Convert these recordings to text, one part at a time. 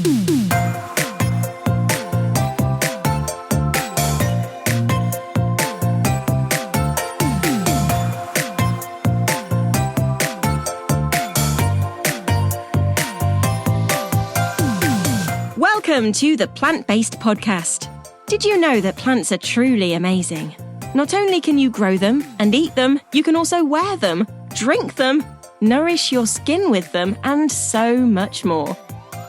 Welcome to the Plant-Based Podcast. Did you know that plants are truly amazing? Not only can you grow them and eat them, you can also wear them, drink them, nourish your skin with them, and so much more.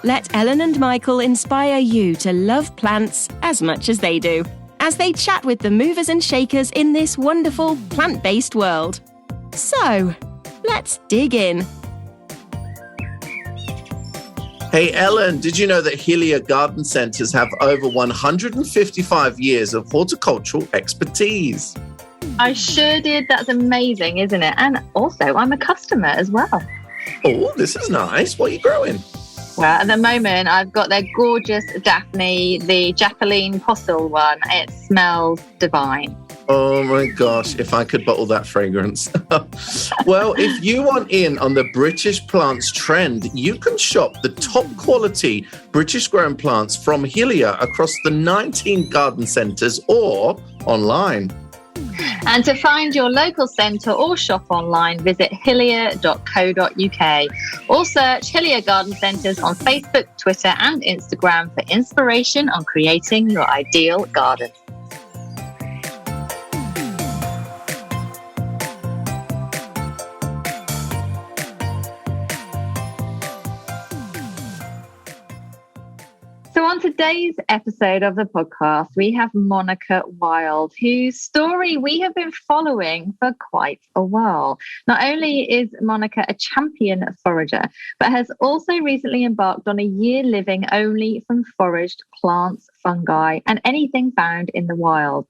Let Ellen and Michael inspire you to love plants as much as they do, as they chat with the movers and shakers in this wonderful plant-based world. So, let's dig in. Hey Ellen, did you know that Hillier Garden Centres have over 155 years of horticultural expertise? I sure did. That's amazing, isn't it? And also, I'm a customer as well. Oh, this is nice. What are you growing? Well, at the moment, I've got their gorgeous Daphne, the Jacqueline Postle one. It smells divine. Oh my gosh, if I could bottle that fragrance. Well, if you want in on the British plants trend, you can shop the top quality British grown plants from Hillier across the 19 garden centres or online. And to find your local centre or shop online, visit hillier.co.uk or search Hillier Garden Centres on Facebook, Twitter and Instagram for inspiration on creating your ideal garden. So on today's episode of the podcast, we have Monica Wilde, whose story we have been following for quite a while. Not only is Monica a champion forager, but has also recently embarked on a year living only from foraged plants, fungi, and anything found in the wild.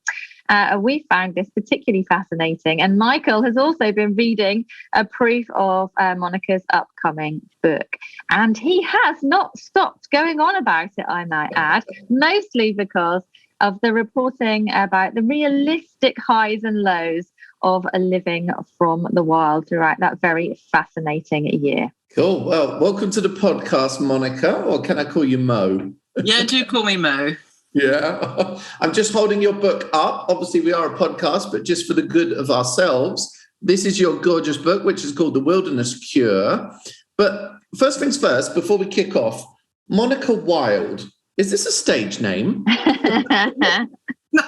We found this particularly fascinating, and Michael has also been reading a proof of Monica's upcoming book, and he has not stopped going on about it, I might add, mostly because of the reporting about the realistic highs and lows of a living from the wild throughout that very fascinating year. Cool. Well, welcome to the podcast, Monica, or can I call you Mo? Yeah, do call me Mo. Yeah, I'm just holding your book up. Obviously, we are a podcast, but just for the good of ourselves, this is your gorgeous book, which is called The Wilderness Cure. But first things first, before we kick off, Monica Wilde, is this a stage name? No,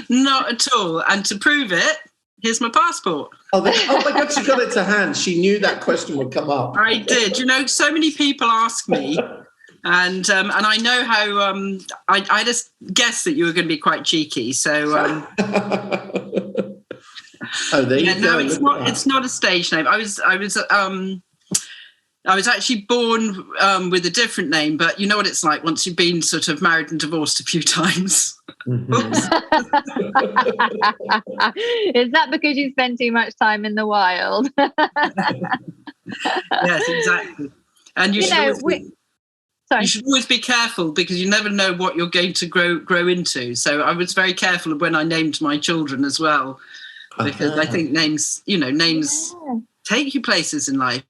not at all. And to prove it, here's my passport. Oh my God, she got it to hand. She knew that question would come up. I did. You know, so many people ask me. And I know how I just guessed that you were going to be quite cheeky. So oh, there you go. No, it's not a stage name. I was actually born with a different name, but you know what it's like once you've been sort of married and divorced a few times. Mm-hmm. Is that because you spend too much time in the wild? Yes, exactly. And you should always be careful because you never know what you're going to grow into. So I was very careful when I named my children as well, because I think names take you places in life.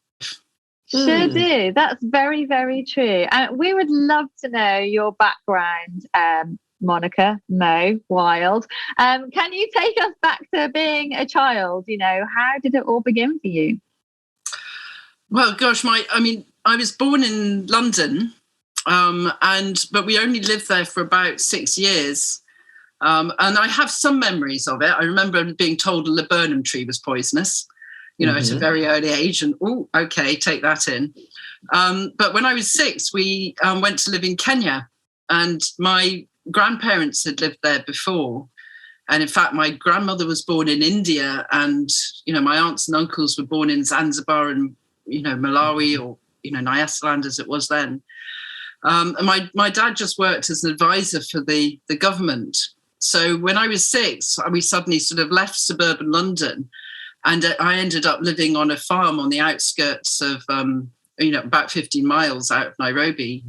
Sure do. That's very, very true. And we would love to know your background, Monica Mo Wilde. Can you take us back to being a child? You know, how did it all begin for you? Well, gosh, I was born in London. But we only lived there for about 6 years. And I have some memories of it. I remember being told a laburnum tree was poisonous, at a very early age. And, okay, take that in. But when I was 6, we went to live in Kenya. And my grandparents had lived there before. And in fact, my grandmother was born in India. And, my aunts and uncles were born in Zanzibar and, Malawi or, Nyasaland as it was then. And my dad just worked as an advisor for the government. So when I was 6, we suddenly sort of left suburban London, and I ended up living on a farm on the outskirts of, about 15 miles out of Nairobi.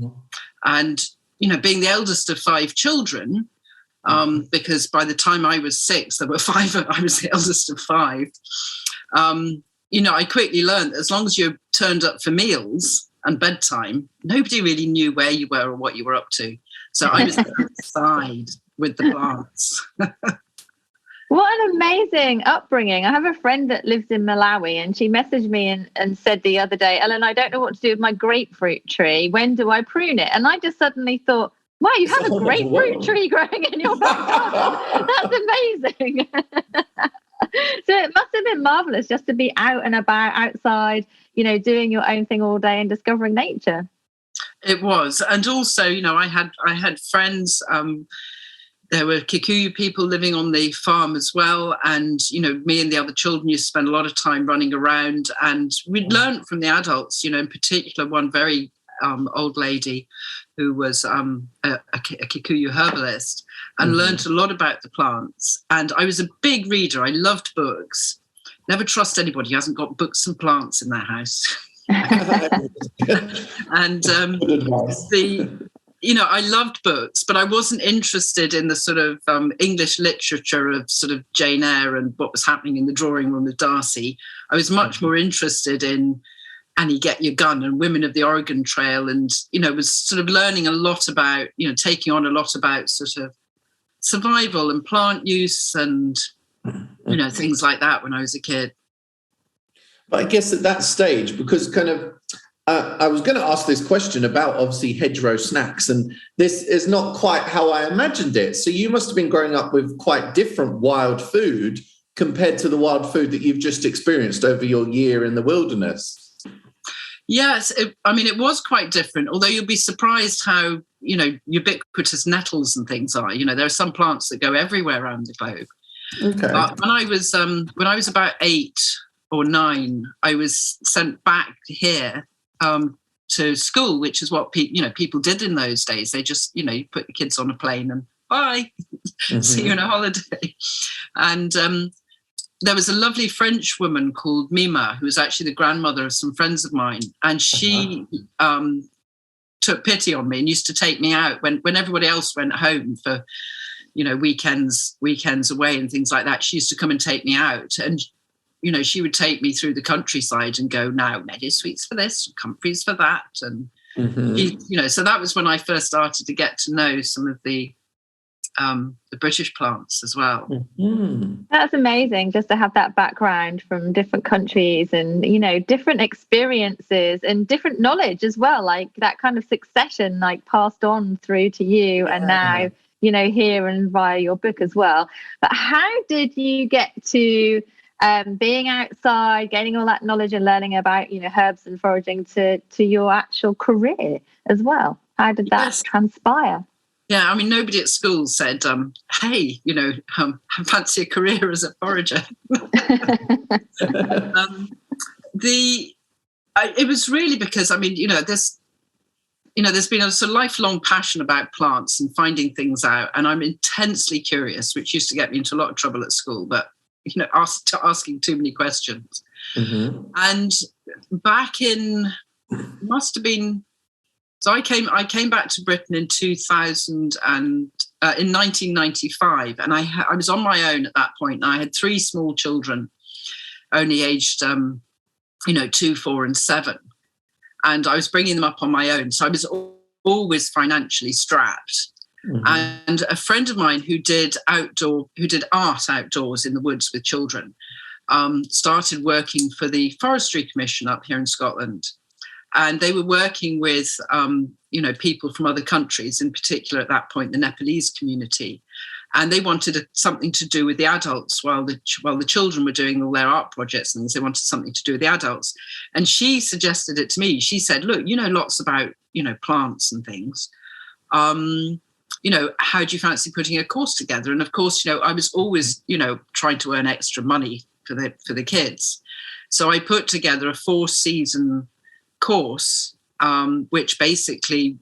And, being the eldest of 5 children, because by the time I was 6, there were 5, I was the eldest of 5. I quickly learned that as long as you turned up for meals, and bedtime, nobody really knew where you were or what you were up to. So I was outside with the plants. What an amazing upbringing. I have a friend that lives in Malawi, and she messaged me and said the other day, Ellen, I don't know what to do with my grapefruit tree. When do I prune it? And I just suddenly thought, wow, you have a grapefruit tree growing in your back garden. That's amazing. So it must have been marvelous just to be out and about outside, doing your own thing all day and discovering nature. It was. And also, I had friends, there were Kikuyu people living on the farm as well. And, me and the other children used to spend a lot of time running around, and we'd learned from the adults, in particular, one very old lady who was a Kikuyu herbalist, and learned a lot about the plants. And I was a big reader. I loved books. Never trust anybody who hasn't got books and plants in their house. And I loved books, but I wasn't interested in the sort of English literature of sort of Jane Eyre and what was happening in the drawing room with Darcy. I was much more interested in Annie Get Your Gun and Women of the Oregon Trail, and, was sort of learning a lot about, taking on a lot about sort of survival and plant use and, things like that when I was a kid. But I guess at that stage, because kind of, I was going to ask this question about obviously hedgerow snacks, and this is not quite how I imagined it. So you must have been growing up with quite different wild food compared to the wild food that you've just experienced over your year in the wilderness. Yes, it was quite different, although you'll be surprised how, ubiquitous nettles and things are. There are some plants that go everywhere around the globe. Okay. When I was about 8 or 9, I was sent back here to school, which is what people did in those days. They just, you put the kids on a plane and bye, see you on a holiday. And there was a lovely French woman called Mima, who was actually the grandmother of some friends of mine. And she took pity on me and used to take me out when everybody else went home for, weekends away and things like that. She used to come and take me out. And she would take me through the countryside and go, now, meadow sweets for this, comfreys for that. And, so that was when I first started to get to know some of the British plants as well. That's amazing, just to have that background from different countries and, different experiences and different knowledge as well, like that kind of succession, like passed on through to you and now, here and via your book as well. But how did you get to being outside, gaining all that knowledge and learning about, herbs and foraging to your actual career as well? How did that transpire? Yeah, nobody at school said, hey, I fancy a career as a forager. It was really because, there's been a sort of lifelong passion about plants and finding things out. And I'm intensely curious, which used to get me into a lot of trouble at school, but asking too many questions. And back in, must have been, so I came back to Britain in 2000 and in 1995, and I was on my own at that point. And I had 3 small children, only aged 2, 4, and 7, and I was bringing them up on my own. So I was always financially strapped. And a friend of mine who did art outdoors in the woods with children, started working for the Forestry Commission up here in Scotland. And they were working with, people from other countries, in particular at that point, the Nepalese community. And they wanted something to do with the adults while the children were doing all their art projects and things. They wanted something to do with the adults. And she suggested it to me. She said, look, lots about, plants and things. How do you fancy putting a course together? And of course, I was always, trying to earn extra money for the kids. So I put together a 4-season course, which basically,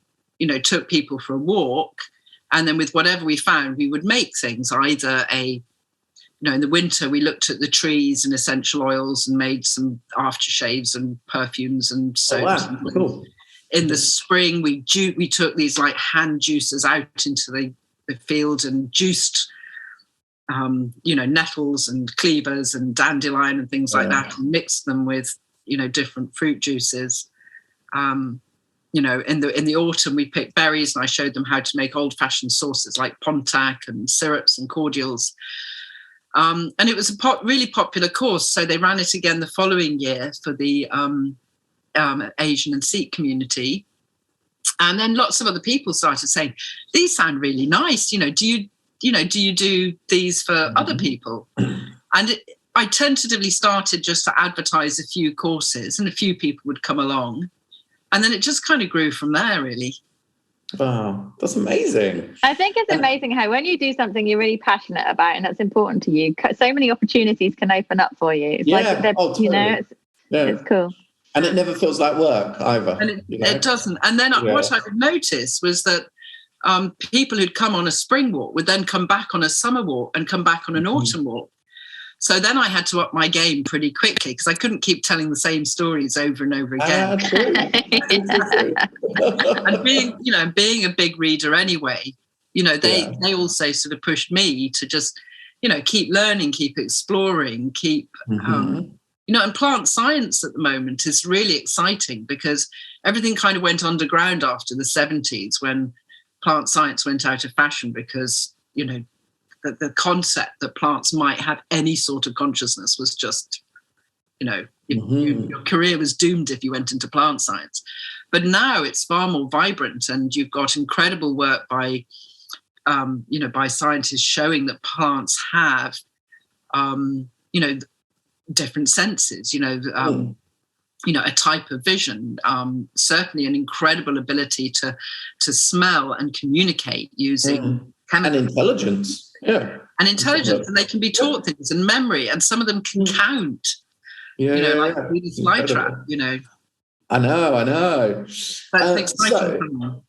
took people for a walk, and then with whatever we found, we would make things. Either in the winter we looked at the trees and essential oils and made some aftershaves and perfumes and soaps. Oh, wow. Cool. In the spring, we took these like hand juicers out into the field and juiced, nettles and cleavers and dandelion and things like that, and mixed them with different fruit juices. You know, in the autumn, we picked berries and I showed them how to make old-fashioned sauces like Pontac and syrups and cordials. And it was a really popular course. So they ran it again the following year for the Asian and Sikh community. And then lots of other people started saying, these sound really nice. Do you do these for other people? And I tentatively started just to advertise a few courses and a few people would come along. And then it just kind of grew from there, really. Wow, that's amazing. I think it's amazing how when you do something you're really passionate about and that's important to you, so many opportunities can open up for you. It's totally. It's cool. And it never feels like work either. And it doesn't. And then what I noticed was that people who'd come on a spring walk would then come back on a summer walk and come back on an autumn walk. So then I had to up my game pretty quickly because I couldn't keep telling the same stories over and over again. And being a big reader anyway, they also sort of pushed me to just, keep learning, keep exploring, keep, and plant science at the moment is really exciting because everything kind of went underground after the 70s when plant science went out of fashion because, the concept that plants might have any sort of consciousness was just, your career was doomed if you went into plant science. But now it's far more vibrant and you've got incredible work by scientists showing that plants have, different senses, a type of vision, certainly an incredible ability to smell and communicate using chemicals. And intelligence. Yeah. And intelligence, and they can be taught things and memory, and some of them can count. Like a fly trap, I know. That's exciting.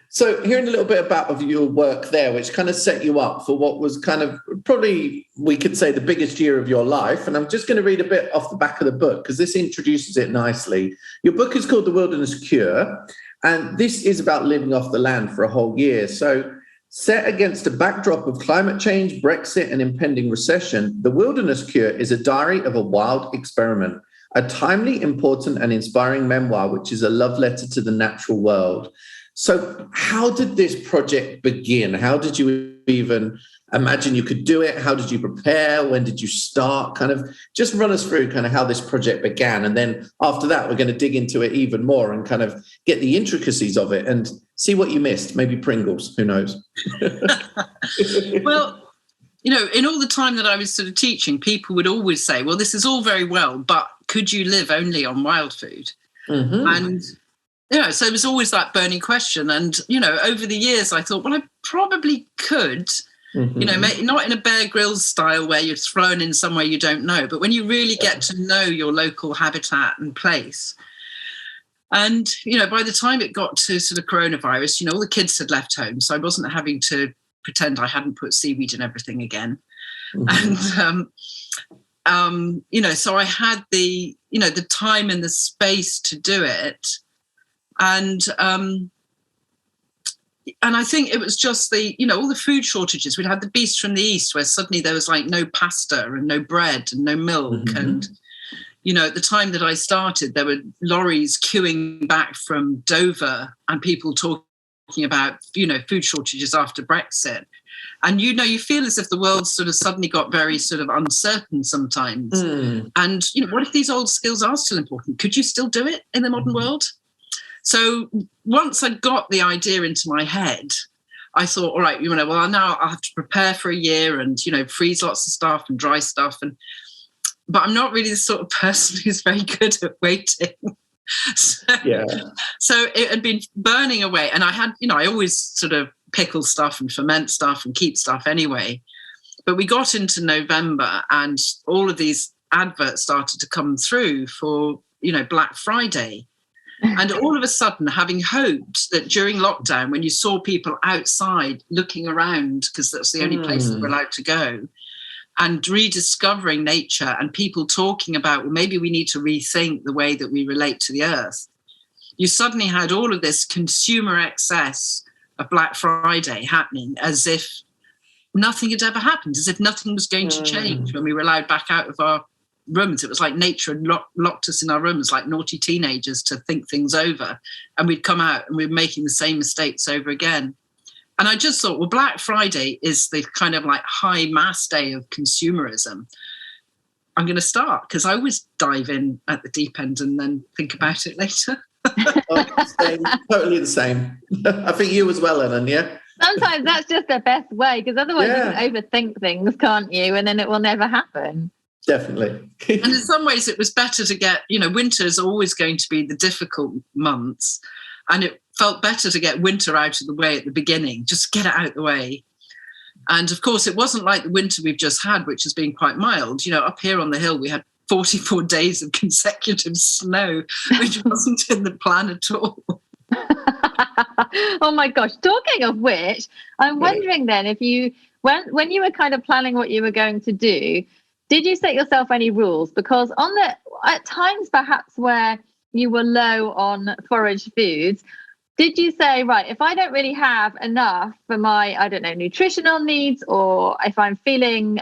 So hearing a little bit of your work there, which kind of set you up for what was kind of probably, we could say, the biggest year of your life. And I'm just going to read a bit off the back of the book because this introduces it nicely. Your book is called The Wilderness Cure, and this is about living off the land for a whole year. So set against a backdrop of climate change, Brexit, and impending recession, The Wilderness Cure is a diary of a wild experiment, a timely, important, and inspiring memoir, which is a love letter to the natural world. So how did this project begin? How did you even imagine you could do it? How did you prepare? When did you start? Kind of just run us through kind of how this project began. And then after that, we're going to dig into it even more and kind of get the intricacies of it and see what you missed. Maybe Pringles, who knows? Well, in all the time that I was sort of teaching, people would always say, well, this is all very well, but could you live only on wild food? Mm-hmm. And so it was always that burning question. And, over the years, I thought, well, I probably could, not in a Bear Grylls style where you're thrown in somewhere you don't know, but when you really get to know your local habitat and place. And, by the time it got to sort of coronavirus, all the kids had left home. So I wasn't having to pretend I hadn't put seaweed in everything again. Mm-hmm. And, so I had the time and the space to do it. And I think it was just all the food shortages. We'd had the beast from the east where suddenly there was like no pasta and no bread and no milk. Mm-hmm. And, at the time that I started, there were lorries queuing back from Dover and people talking about, food shortages after Brexit. And, you feel as if the world sort of suddenly got very sort of uncertain sometimes. Mm. And, what if these old skills are still important? Could you still do it in the modern world? So once I'd got the idea into my head, I thought, all right, now I'll have to prepare for a year and, freeze lots of stuff and dry stuff. But I'm not really the sort of person who's very good at waiting. So it had been burning away. And I had, I always sort of pickle stuff and ferment stuff and keep stuff anyway. But we got into November and all of these adverts started to come through for, Black Friday. And all of a sudden, having hoped that during lockdown, when you saw people outside looking around, because that's the only place that we're allowed to go, and rediscovering nature and people talking about, well, maybe we need to rethink the way that we relate to the earth, you suddenly had all of this consumer excess of Black Friday happening as if nothing had ever happened, as if nothing was going to change when we were allowed back out of our rooms. It was like nature had locked us in our rooms like naughty teenagers to think things over. And we'd come out and we were making the same mistakes over again. And I just thought, well, Black Friday is the kind of like high mass day of consumerism. I'm going to start, because I always dive in at the deep end and then think about it later. Totally the same. I think you as well, Ellen, yeah? Sometimes that's just the best way, because otherwise you can overthink things, can't you? And then it will never happen. Definitely. And in some ways it was better to get, winter is always going to be the difficult months. And it felt better to get winter out of the way at the beginning, just get it out of the way. And of course, it wasn't like the winter we've just had, which has been quite mild. Up here on the hill, we had 44 days of consecutive snow, which wasn't in the plan at all. Oh my gosh. Talking of which, I'm wondering then if you, when you were kind of planning what you were going to do, did you set yourself any rules? Because at times perhaps where you were low on foraged foods, did you say, right, if I don't really have enough for my, I don't know, nutritional needs, or if I'm feeling,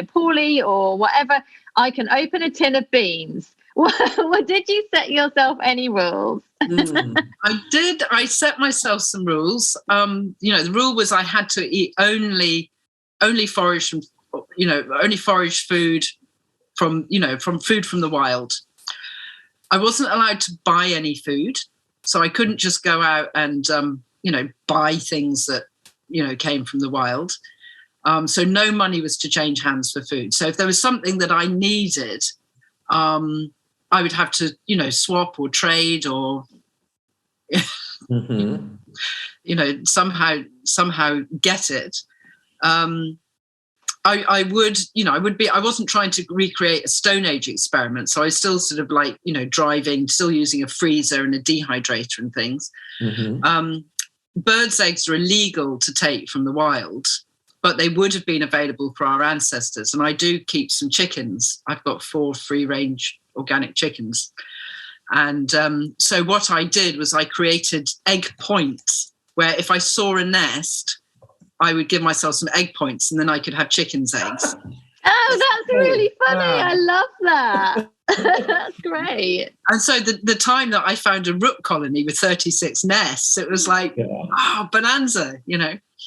poorly or whatever, I can open a tin of beans? Well, did you set yourself any rules? I did. I set myself some rules. The rule was I had to eat only foraged from, only foraged food from food from the wild. I wasn't allowed to buy any food. So I couldn't just go out and, buy things that, came from the wild. So no money was to change hands for food. So if there was something that I needed, I would have to, swap or trade or, somehow get it. I wasn't trying to recreate a Stone Age experiment. So I was still sort of like, driving, still using a freezer and a dehydrator and things. Birds' eggs are illegal to take from the wild, but they would have been available for our ancestors. And I do keep some chickens. I've got 4 free-range organic chickens. And so what I did was I created egg points where if I saw a nest, I would give myself some egg points and then I could have chickens' eggs. Oh, that's really funny. I love that. That's great. And so the time that I found a rook colony with 36 nests, it was like, bonanza,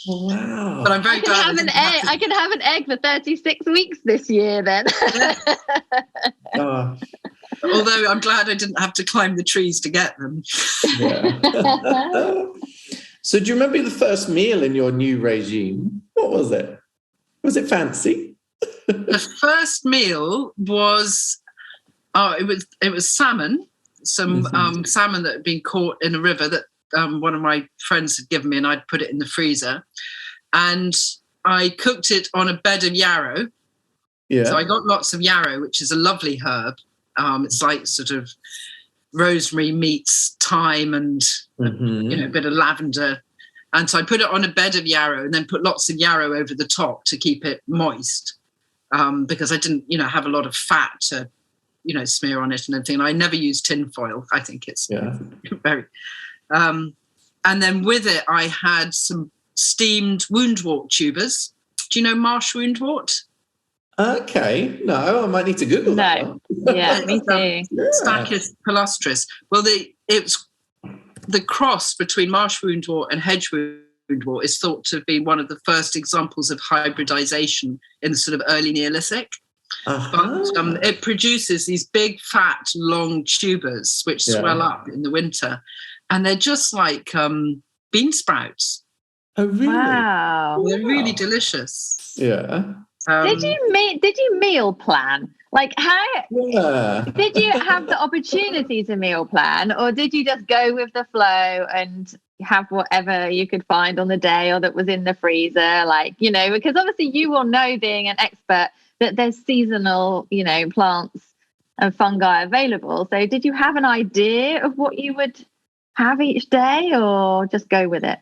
Wow. But I'm very glad. I can have an egg for 36 weeks this year then. Although I'm glad I didn't have to climb the trees to get them. Yeah. So do you remember the first meal in your new regime? What was it? Was it fancy? The first meal was, it was salmon, some salmon that had been caught in a river that one of my friends had given me, and I'd put it in the freezer. And I cooked it on a bed of yarrow. Yeah. So I got lots of yarrow, which is a lovely herb. It's like sort of rosemary meets thyme and a bit of lavender. And so I put it on a bed of yarrow and then put lots of yarrow over the top to keep it moist, because I didn't, have a lot of fat to, smear on it and everything. And I never use tin foil. I think it's very... and then with it, I had some steamed woundwort tubers. Do you know marsh woundwort? Okay, no, I might need to Google that. Yeah, me too. Stachys palustris. Well, it's the cross between marsh woundwort and hedge woundwort is thought to be one of the first examples of hybridization in the sort of early Neolithic. But it produces these big, fat, long tubers which swell up in the winter, and they're just like bean sprouts. Oh, really? Wow! They're really delicious. Yeah. Did you meal plan? Like how did you have the opportunity to meal plan, or did you just go with the flow and have whatever you could find on the day or that was in the freezer? Because obviously you will know, being an expert, that there's seasonal, plants and fungi available. So did you have an idea of what you would have each day, or just go with it?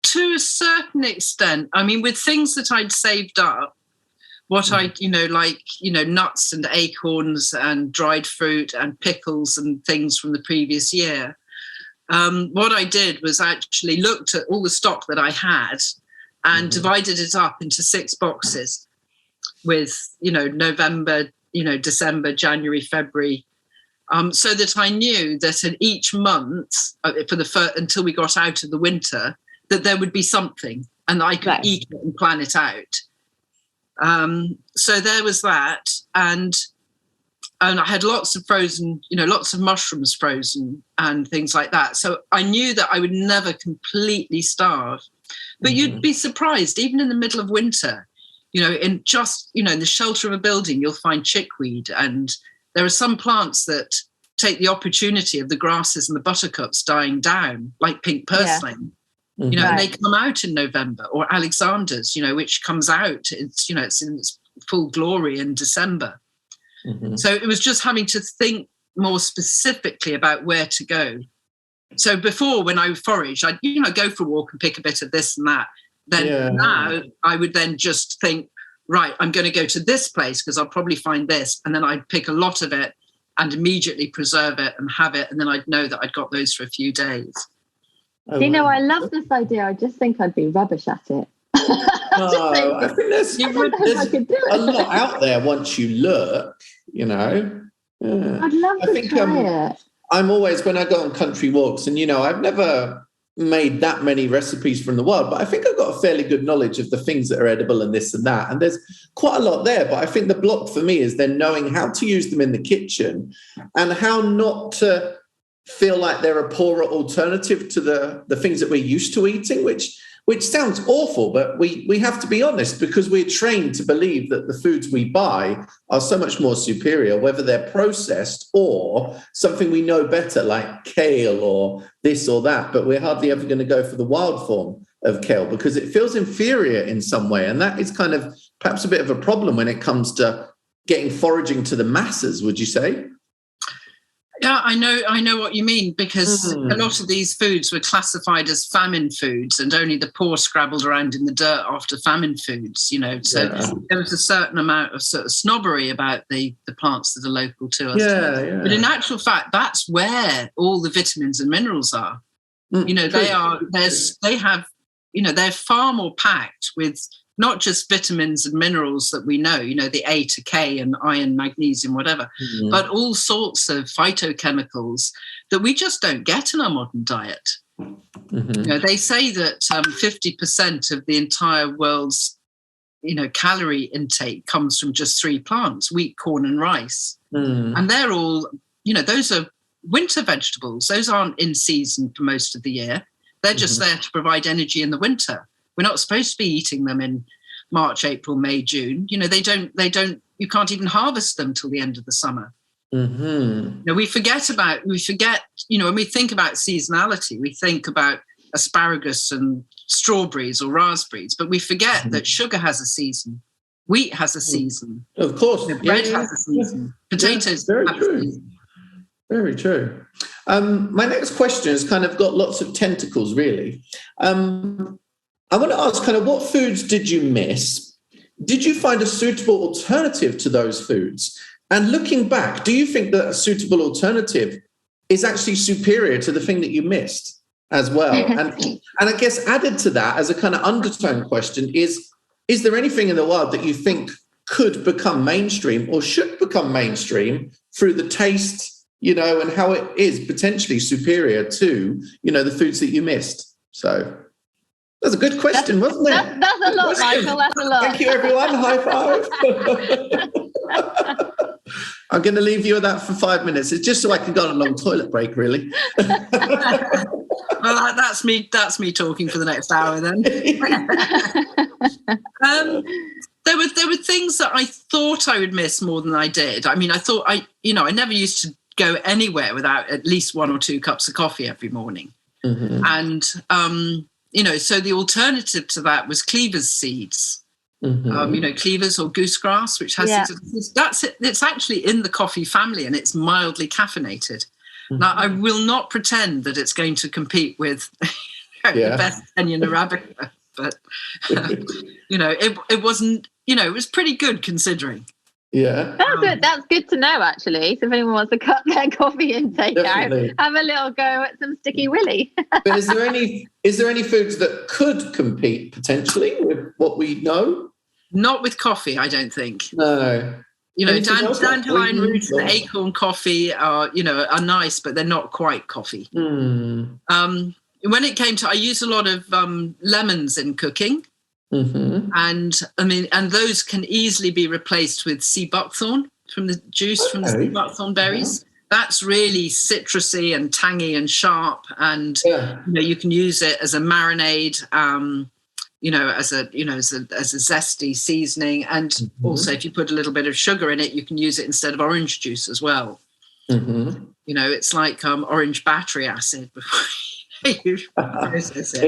To a certain extent. I mean, with things that I'd saved up, what nuts and acorns and dried fruit and pickles and things from the previous year. What I did was actually looked at all the stock that I had and divided it up into 6 boxes. with, November, December, January, February, so that I knew that in each month until we got out of the winter, that there would be something and I could eat it and plan it out. So there was that. And I had lots of frozen, lots of mushrooms frozen and things like that. So I knew that I would never completely starve. But you'd be surprised, even in the middle of winter, in the shelter of a building, you'll find chickweed. And there are some plants that take the opportunity of the grasses and the buttercups dying down, like pink purslane. And they come out in November, or Alexander's, which comes out, it's in its full glory in December. So it was just having to think more specifically about where to go. So before, when I foraged, I'd, go for a walk and pick a bit of this and that. Then now I would then just think, right, I'm going to go to this place because I'll probably find this. And then I'd pick a lot of it and immediately preserve it and have it. And then I'd know that I'd got those for a few days. Oh, I love this idea. I just think I'd be rubbish at it. I think there's a lot out there once you look, Yeah. I'd love to try it. I'm always, when I go on country walks, and, I've never made that many recipes from the wild, but I think I've got a fairly good knowledge of the things that are edible and this and that. And there's quite a lot there. But I think the block for me is then knowing how to use them in the kitchen and how not to feel like they're a poorer alternative to the things that we're used to eating, which sounds awful, but we have to be honest, because we're trained to believe that the foods we buy are so much more superior, whether they're processed or something we know better, like kale or this or that. But we're hardly ever going to go for the wild form of kale because it feels inferior in some way. And that is kind of perhaps a bit of a problem when it comes to getting foraging to the masses, would you say? Yeah, I know what you mean, because a lot of these foods were classified as famine foods and only the poor scrabbled around in the dirt after famine foods, So there was a certain amount of sort of snobbery about the plants that are local to us. Yeah. But in actual fact, that's where all the vitamins and minerals are. They're far more packed with not just vitamins and minerals that we know, the A to K and iron, magnesium, whatever, but all sorts of phytochemicals that we just don't get in our modern diet. They say that 50% of the entire world's, calorie intake comes from just 3 plants: wheat, corn, and rice. And they're all, those are winter vegetables. Those aren't in season for most of the year. They're just there to provide energy in the winter. We're not supposed to be eating them in March, April, May, June. They don't, you can't even harvest them till the end of the summer. We forget, when we think about seasonality, we think about asparagus and strawberries or raspberries, but we forget that sugar has a season. Wheat has a season. Of course. Bread has a season. Potatoes have a season. Very true. My next question has kind of got lots of tentacles, really. I want to ask kind of what foods did you miss? Did you find a suitable alternative to those foods? And looking back, do you think that a suitable alternative is actually superior to the thing that you missed as well? And I guess added to that as a kind of undertone question is there anything in the wild that you think could become mainstream or should become mainstream through the taste, and how it is potentially superior to, the foods that you missed? So that's a good question, wasn't it? That's a lot, Michael. That's a lot. Thank you, everyone. High five. I'm going to leave you with that for 5 minutes. It's just so I can go on a long toilet break, really. Well, that's me talking for the next hour then. There were things that I thought I would miss more than I did. I mean, I thought I never used to go anywhere without at least 1 or 2 cups of coffee every morning. And so the alternative to that was cleavers seeds. Cleavers or goosegrass, which has it's actually in the coffee family and it's mildly caffeinated. Now, I will not pretend that it's going to compete with the best Kenyan Arabica, but it wasn't. It was pretty good considering. Yeah, that's good to know, actually. So if anyone wants to cut their coffee intake out, have a little go at some sticky willy. But is there any foods that could compete potentially with what we know? Not with coffee, I don't think. No. You know, Anything else like dandelion green roots and or- acorn coffee are nice, but they're not quite coffee. Mm. When it came to, I use a lot of lemons in cooking. Mm-hmm. And those can easily be replaced with sea buckthorn from the juice from the sea buckthorn berries. That's really citrusy and tangy and sharp, and you can use it as a marinade, as a zesty seasoning, and also if you put a little bit of sugar in it, you can use it instead of orange juice as well. Mm-hmm. It's like orange battery acid before you process it.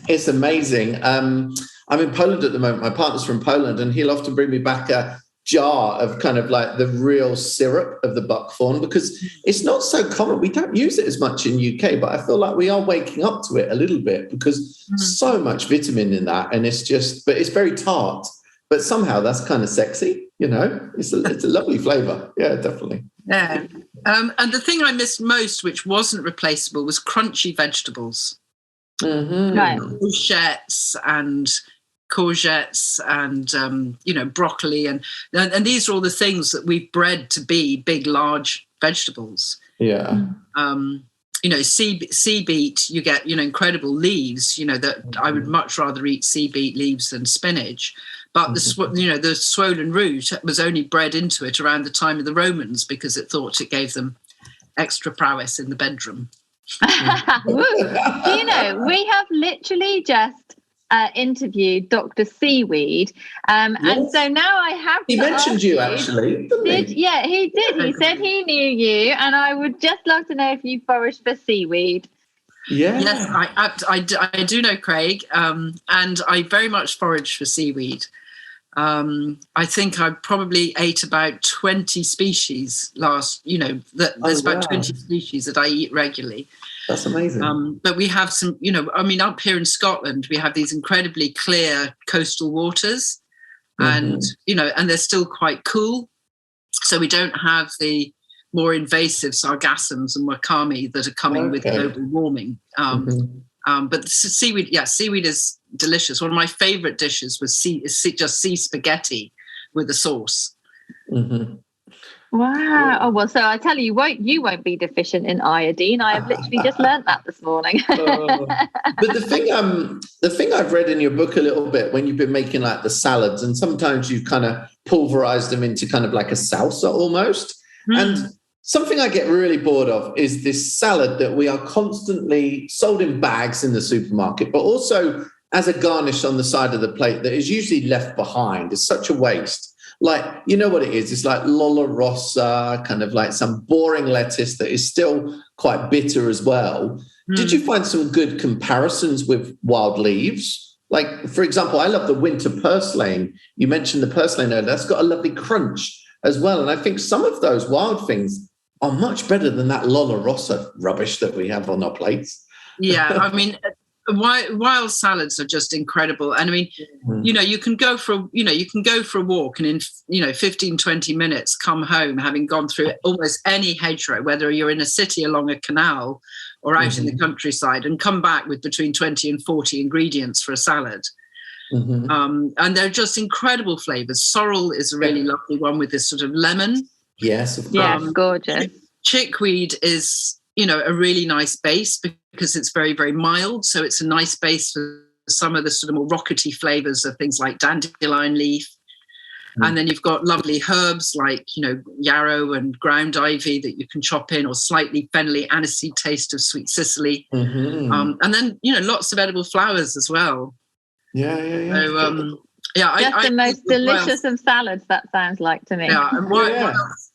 It's amazing. I'm in Poland at the moment. My partner's from Poland, and he'll often bring me back a jar of kind of like the real syrup of the buckthorn, because it's not so common. We don't use it as much in UK, but I feel like we are waking up to it a little bit, because so much vitamin in that, and but it's very tart, but somehow that's kind of sexy, it's a lovely flavour. Yeah, definitely. Yeah. And the thing I missed most, which wasn't replaceable, was crunchy vegetables. Mm-hmm. Right. Courgettes and broccoli and these are all the things that we've bred to be big, large vegetables. Yeah. Sea beet, you get incredible leaves. That I would much rather eat sea beet leaves than spinach. But the swollen root was only bred into it around the time of the Romans, because it thought it gave them extra prowess in the bedroom. We have literally just interviewed Dr. Seaweed, and so now I have. He mentioned you actually. Yeah, he did. He said he knew you, and I would just love to know if you forage for seaweed. Yeah. Yes, I do know Craig, and I very much forage for seaweed. I think I probably ate about 20 species there's about 20 species that I eat regularly. That's amazing. But we have some, up here in Scotland, we have these incredibly clear coastal waters, and they're still quite cool. So we don't have the more invasive sargassums and wakame that are coming with global warming. But seaweed is delicious. One of my favorite dishes is just sea spaghetti with a sauce. Mm-hmm. Wow. Oh, well, so I tell you, you won't be deficient in iodine. I have literally just learnt that this morning. But the thing I've read in your book a little bit, when you've been making like the salads, and sometimes you've kind of pulverized them into kind of like a salsa almost. And something I get really bored of is this salad that we are constantly sold in bags in the supermarket, but also as a garnish on the side of the plate that is usually left behind. It's such a waste. Like, you know what it is? It's like Lola Rossa, kind of like some boring lettuce that is still quite bitter as well. Did you find some good comparisons with wild leaves? Like, for example, I love the winter purslane. You mentioned the purslane earlier. That's got a lovely crunch as well. And I think some of those wild things are much better than that Lola Rossa rubbish that we have on our plates. Yeah, I mean, wild salads are just incredible. And I mean, you can go for a walk and in 15, 20 minutes come home having gone through almost any hedgerow, whether you're in a city along a canal or out in the countryside, and come back with between 20 and 40 ingredients for a salad. And they're just incredible flavors. Sorrel is a really lovely one with this sort of lemon. Yes, of course. Yes, gorgeous. Chickweed is, a really nice base because it's very, very mild. So it's a nice base for some of the sort of more rockety flavors of things like dandelion leaf. And then you've got lovely herbs like, yarrow and ground ivy that you can chop in, or slightly fennelly aniseed taste of sweet Sicily. And then, lots of edible flowers as well. Yeah. So, just the most delicious of salads, that sounds like to me. Yeah, and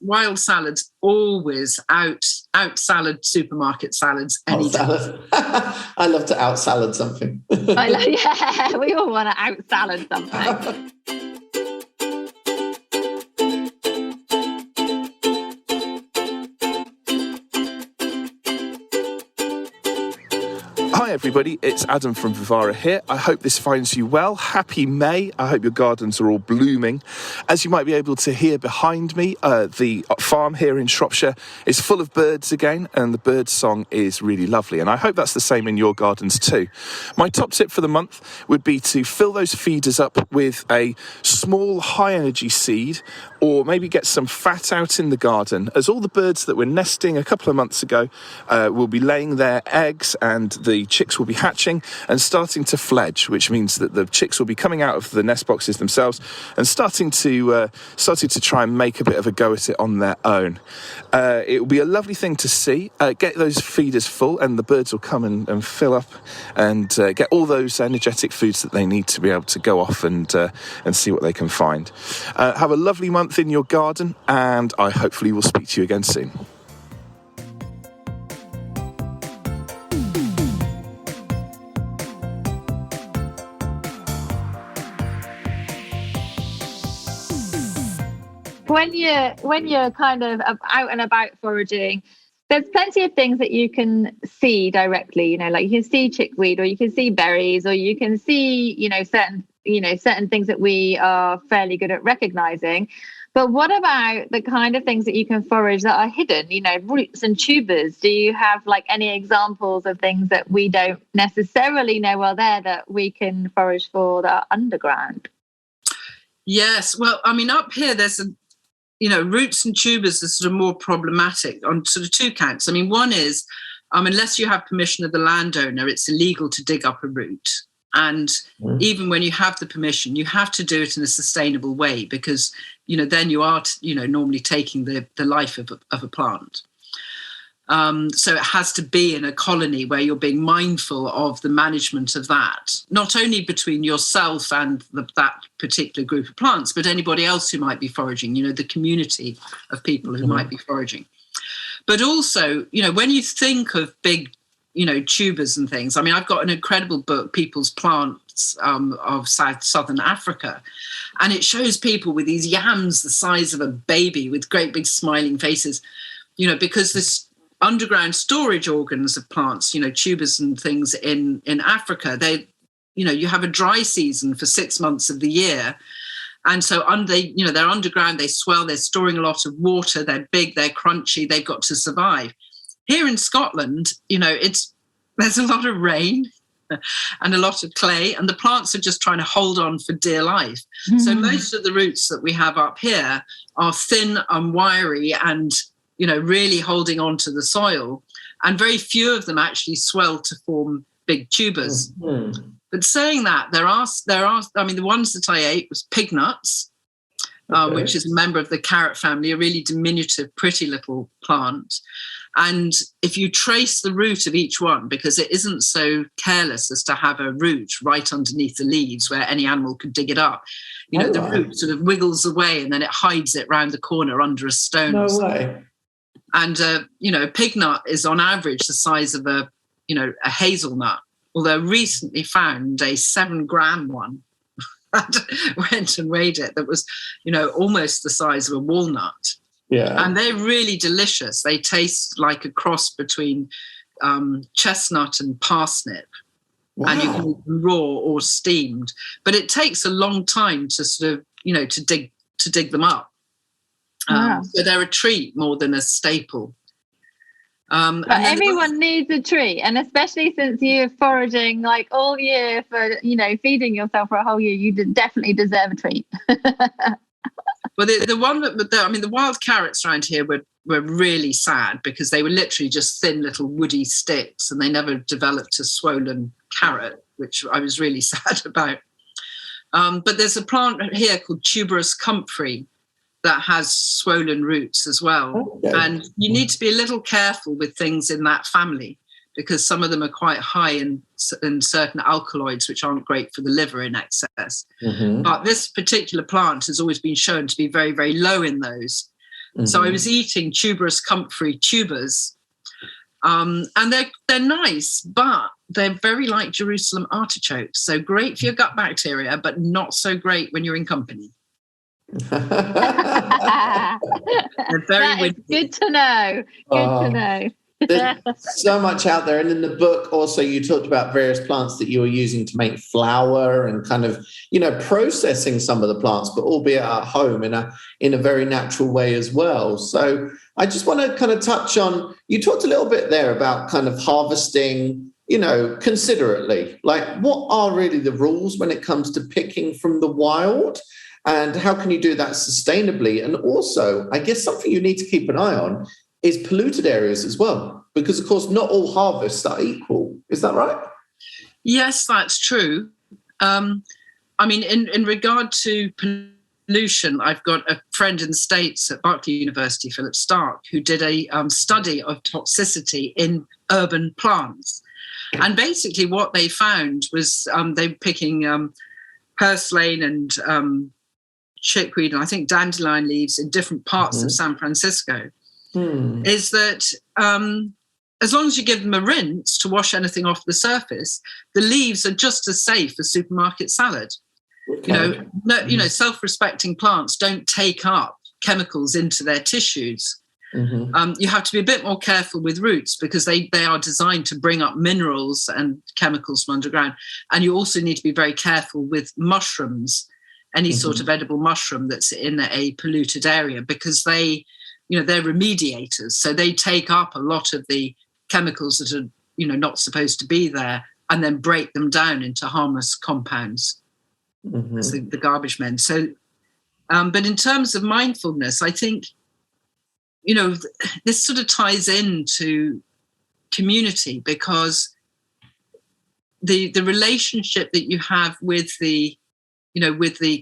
wild salads always out salad supermarket salads any day. I love to out salad something. We all want to out salad something. Hi everybody, it's Adam from Vivara here. I hope this finds you well. Happy May. I hope your gardens are all blooming. As you might be able to hear behind me, the farm here in Shropshire is full of birds again, and the bird song is really lovely. And I hope that's the same in your gardens too. My top tip for the month would be to fill those feeders up with a small high energy seed, or maybe get some fat out in the garden, as all the birds that were nesting a couple of months ago will be laying their eggs, and the chicks will be hatching and starting to fledge, which means that the chicks will be coming out of the nest boxes themselves and starting to try and make a bit of a go at it on their own. It will be a lovely thing to see. Get those feeders full, and the birds will come and fill up and get all those energetic foods that they need to be able to go off and see what they can find. Have a lovely month in your garden, and I hopefully will speak to you again soon. When you're kind of out and about foraging, there's plenty of things that you can see directly, you know, like you can see chickweed, or you can see berries, or you can see, certain things that we are fairly good at recognizing. But what about the kind of things that you can forage that are hidden, roots and tubers? Do you have like any examples of things that we don't necessarily know are there that we can forage for that are underground? Yes. Well, I mean, up here, there's roots and tubers are sort of more problematic on sort of two counts. I mean, one is, unless you have permission of the landowner, it's illegal to dig up a root. And even when you have the permission, you have to do it in a sustainable way, because, then you are, normally taking the life of a plant. So it has to be in a colony where you're being mindful of the management of that, not only between yourself and that particular group of plants, but anybody else who might be foraging, the community of people who might be foraging. But also, when you think of big, tubers and things, I mean, I've got an incredible book, People's Plants of Southern Africa, and it shows people with these yams the size of a baby with great big smiling faces, because this underground storage organs of plants, tubers and things in Africa, they, you have a dry season for 6 months of the year. And so they're underground, they swell, they're storing a lot of water, they're big, they're crunchy, they've got to survive. Here in Scotland, there's a lot of rain and a lot of clay, and the plants are just trying to hold on for dear life. So most of the roots that we have up here are thin and wiry and, really holding on to the soil. And very few of them actually swell to form big tubers. But saying that, there are, I mean, the ones that I ate was pig nuts, which is a member of the carrot family, a really diminutive, pretty little plant. And if you trace the root of each one, because it isn't so careless as to have a root right underneath the leaves where any animal could dig it up, the root sort of wiggles away and then it hides it round the corner under a stone. No way. And, pig nut is on average the size of a hazelnut, although recently found a 7-gram one. Went and weighed it. That was, almost the size of a walnut. Yeah. And they're really delicious. They taste like a cross between chestnut and parsnip. Wow. And you can eat them raw or steamed. But it takes a long time to sort of, to dig them up. Wow. So they're a treat more than a staple. But everyone needs a treat, and especially since you're foraging like all year for, feeding yourself for a whole year, you definitely deserve a treat. Well, the one the wild carrots around here were really sad, because they were literally just thin little woody sticks, and they never developed a swollen carrot, which I was really sad about. But there's a plant here called tuberous comfrey that has swollen roots as well. Okay. And you need to be a little careful with things in that family, because some of them are quite high in certain alkaloids, which aren't great for the liver in excess. But this particular plant has always been shown to be very, very low in those. So I was eating tuberous comfrey tubers, and they're nice, but they're very like Jerusalem artichokes. So great for your gut bacteria, but not so great when you're in company. That is good to know. Good to know. There's so much out there. And in the book also you talked about various plants that you were using to make flour and kind of, processing some of the plants, but albeit at home in a very natural way as well. So I just want to kind of touch on, you talked a little bit there about kind of harvesting, considerately. Like, what are really the rules when it comes to picking from the wild? And how can you do that sustainably? And also, I guess something you need to keep an eye on is polluted areas as well, because of course not all harvests are equal. Is that right? Yes, that's true. In regard to pollution, I've got a friend in the States at Berkeley University, Philip Stark, who did a study of toxicity in urban plants. And basically what they found was they were picking purslane and chickweed and I think dandelion leaves in different parts of San Francisco. Is that as long as you give them a rinse to wash anything off the surface, the leaves are just as safe as supermarket salad. Okay. Self-respecting plants don't take up chemicals into their tissues. You have to be a bit more careful with roots because they are designed to bring up minerals and chemicals from underground. And you also need to be very careful with mushrooms, any sort of edible mushroom that's in a polluted area, because they're remediators. So they take up a lot of the chemicals that are, not supposed to be there and then break them down into harmless compounds as the garbage men. So, but in terms of mindfulness, I think, this sort of ties into community, because the relationship that you have with the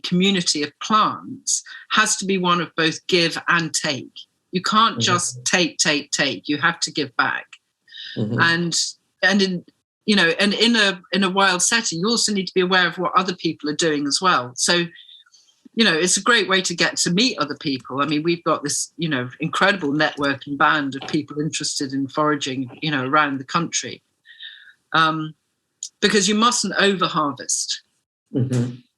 community of plants has to be one of both give and take. You can't just take. You have to give back. And in a wild setting, you also need to be aware of what other people are doing as well. So, it's a great way to get to meet other people. I mean, we've got this, incredible networking band of people interested in foraging, around the country. Because you mustn't over-harvest.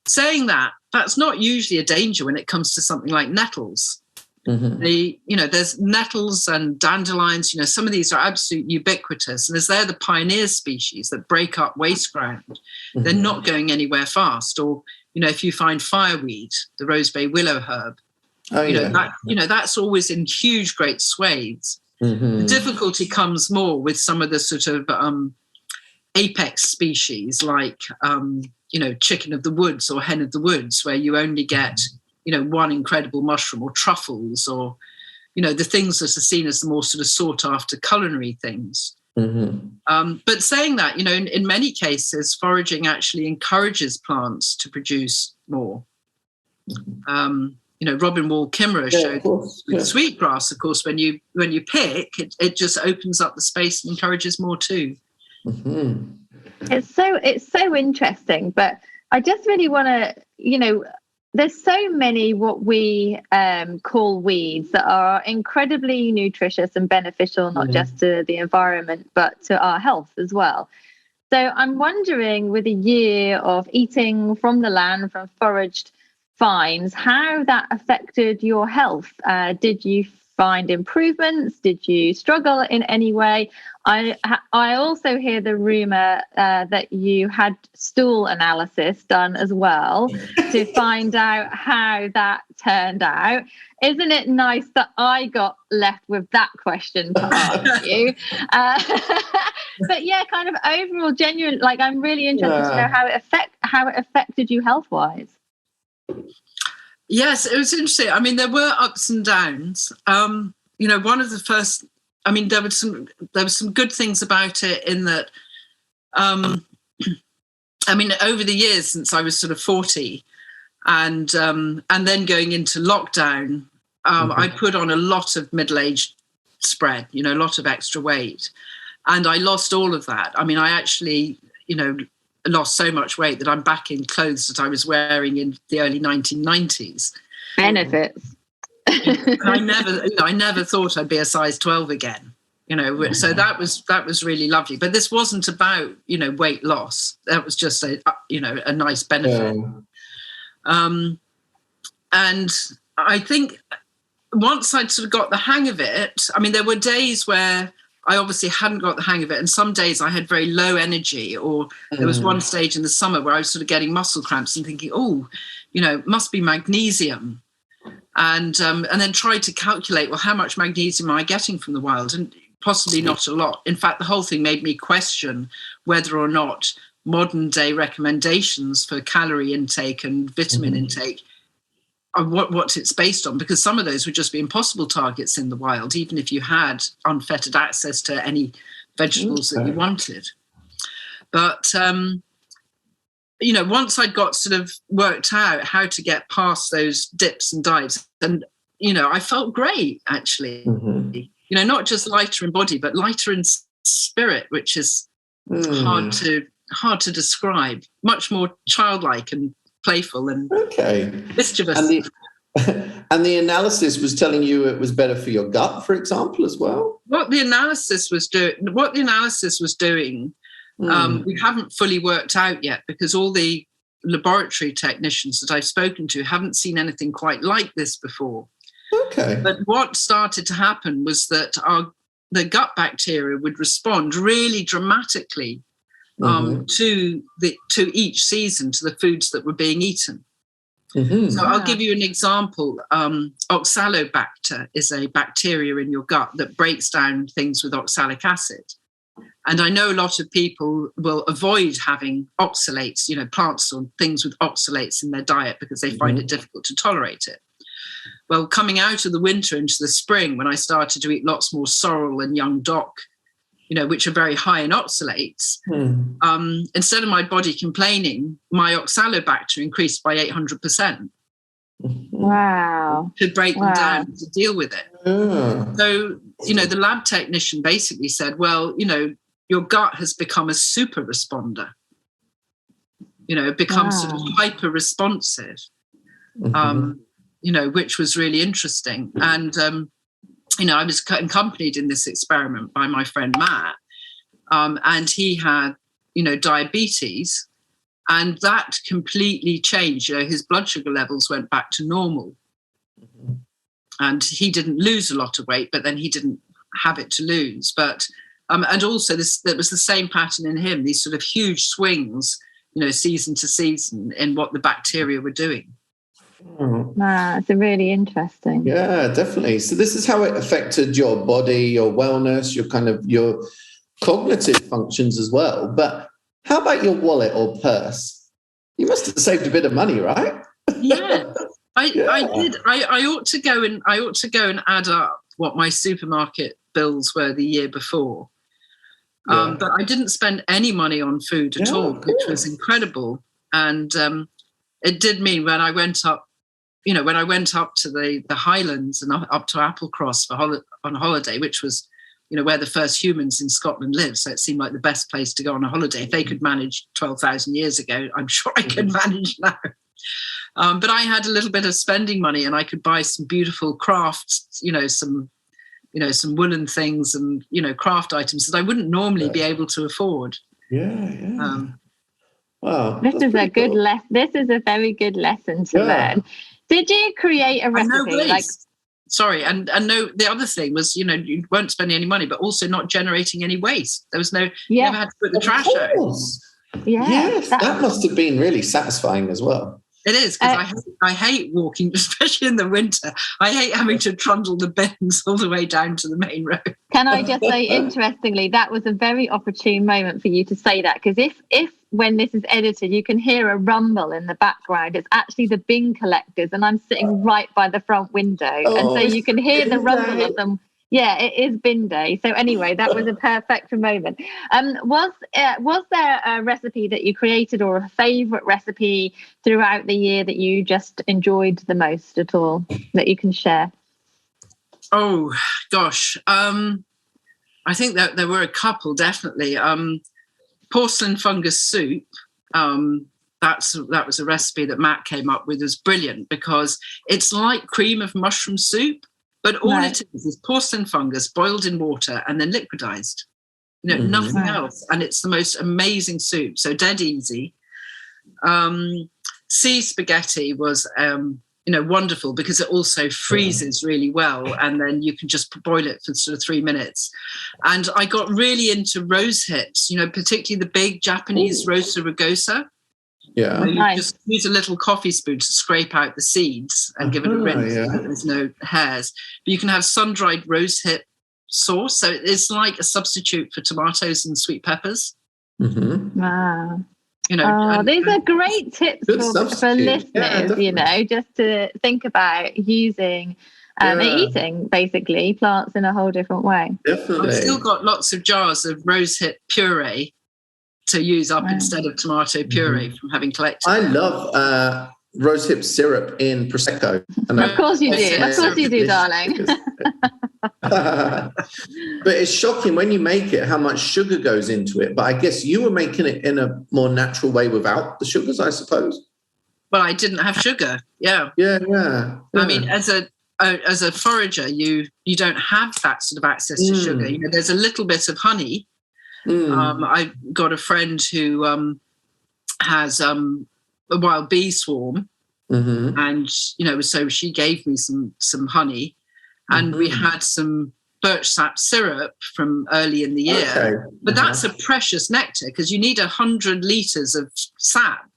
Saying that, that's not usually a danger when it comes to something like nettles. There's nettles and dandelions, some of these are absolutely ubiquitous. And as they're the pioneer species that break up waste ground, they're not going anywhere fast. Or, if you find fireweed, the rosebay willow herb, that's always in huge, great swathes. The difficulty comes more with some of the sort of apex species like, chicken of the woods or hen of the woods, where you only get, one incredible mushroom, or truffles, or, the things that are seen as the more sort of sought after culinary things. But saying that, in many cases, foraging actually encourages plants to produce more. Robin Wall Kimmerer showed with sweetgrass, of course, when you pick, it just opens up the space and encourages more too. It's so interesting, but I just really want to, there's so many what we call weeds that are incredibly nutritious and beneficial, not just to the environment, but to our health as well. So I'm wondering, with a year of eating from the land, from foraged finds, how that affected your health. Did you find improvements? Did you struggle in any way? I also hear the rumor that you had stool analysis done as well to find out how that turned out. Isn't it nice that I got left with that question to ask you? But yeah, kind of overall, genuine. Like, I'm really interested to know how it affected you health-wise. Yes, it was interesting. I mean, there were ups and downs. One of the first, there was some good things about it in that, over the years since I was sort of 40 and then going into lockdown, I put on a lot of middle-aged spread, a lot of extra weight, and I lost all of that. I mean, I actually, lost so much weight that I'm back in clothes that I was wearing in the early 1990s. Benefits. I never thought I'd be a size 12 again, so that was really lovely. But this wasn't about, weight loss. That was just a nice benefit. And I think once I'd sort of got the hang of it, there were days where I obviously hadn't got the hang of it. And some days I had very low energy, or there was one stage in the summer where I was sort of getting muscle cramps and thinking, oh, must be magnesium. And then tried to calculate, well, how much magnesium am I getting from the wild? And possibly not a lot. In fact, the whole thing made me question whether or not modern day recommendations for calorie intake and vitamin intake what it's based on, because some of those would just be impossible targets in the wild, even if you had unfettered access to any vegetables that you wanted. But, once I'd got sort of worked out how to get past those dips and dives, and, I felt great, actually. Not just lighter in body, but lighter in spirit, which is hard to describe. Much more childlike and playful and mischievous. And the analysis was telling you it was better for your gut, for example, as well? What the analysis was doing, we haven't fully worked out yet, because all the laboratory technicians that I've spoken to haven't seen anything quite like this before. Okay. But what started to happen was that the gut bacteria would respond really dramatically to each season, to the foods that were being eaten. So I'll give you an example. Oxalobacter is a bacteria in your gut that breaks down things with oxalic acid. And I know a lot of people will avoid having oxalates, plants or things with oxalates in their diet because they find it difficult to tolerate it. Well, coming out of the winter into the spring, when I started to eat lots more sorrel and young dock, which are very high in oxalates, instead of my body complaining, my oxalobacter increased by 800%. Wow. To break them down, to deal with it. So, the lab technician basically said, well, your gut has become a super responder. It becomes sort of hyper responsive, which was really interesting. And, I was accompanied in this experiment by my friend Matt, and he had, diabetes, and that completely changed. His blood sugar levels went back to normal, and he didn't lose a lot of weight, but then he didn't have it to lose. But and also there was the same pattern in him, these sort of huge swings, season to season in what the bacteria were doing. Wow, it's really interesting. Yeah, definitely. So this is how it affected your body, your wellness, your cognitive functions as well. But how about your wallet or purse? You must have saved a bit of money, right? Yeah, I did. I ought to go and add up what my supermarket bills were the year before. But I didn't spend any money on food at all, which was incredible. And it did mean when I went up to the Highlands and up to Applecross on holiday, which was, where the first humans in Scotland lived. So it seemed like the best place to go on a holiday. If they could manage 12,000 years ago, I'm sure I can manage now. But I had a little bit of spending money, and I could buy some beautiful crafts, some woolen things and, craft items that I wouldn't normally be able to afford. Wow. This is a good lesson. This is a very good lesson to learn. Did you create a recipe? Sorry, and no. The other thing was, you weren't spending any money, but also not generating any waste. There was no. You never had to put the trash out. Yes, that must have been really satisfying as well. It is, because I hate walking, especially in the winter. I hate having to trundle the bins all the way down to the main road. Can I just say, interestingly, that was a very opportune moment for you to say that, because if when this is edited, you can hear a rumble in the background, it's actually the bin collectors, and I'm sitting right by the front window. And so you can hear the rumble of them. Yeah, it is bin day. So anyway, that was a perfect moment. Was there a recipe that you created, or a favourite recipe throughout the year that you just enjoyed the most at all that you can share? Oh, gosh. I think that there were a couple, definitely. Porcelain fungus soup. That was a recipe that Matt came up with. It was brilliant because it's like cream of mushroom soup, but all it is porcelain fungus boiled in water and then liquidized. Nothing else. And it's the most amazing soup. So dead easy. Sea spaghetti was wonderful, because it also freezes really well, and then you can just boil it for sort of 3 minutes. And I got really into rose hips, particularly the big Japanese Rosa rugosa. Yeah. You just use a little coffee spoon to scrape out the seeds and give it a rinse so that there's no hairs. But you can have sun-dried rose hip sauce. So it's like a substitute for tomatoes and sweet peppers. Mm-hmm. Wow. These are great tips for listeners, just to think about using and eating basically plants in a whole different way. Definitely. I've still got lots of jars of rosehip puree to use up instead of tomato puree from having collected. I love rosehip syrup in Prosecco. Of course you do. Of course you do, darling. But it's shocking when you make it how much sugar goes into it. But I guess you were making it in a more natural way without the sugars, I suppose. Well, I didn't have sugar. Yeah. I mean, as a forager, you don't have that sort of access to sugar. There's a little bit of honey. I got a friend who has a wild bee swarm, and so she gave me some honey. And we had some birch sap syrup from early in the year. Okay. But that's a precious nectar, because you need 100 litres of sap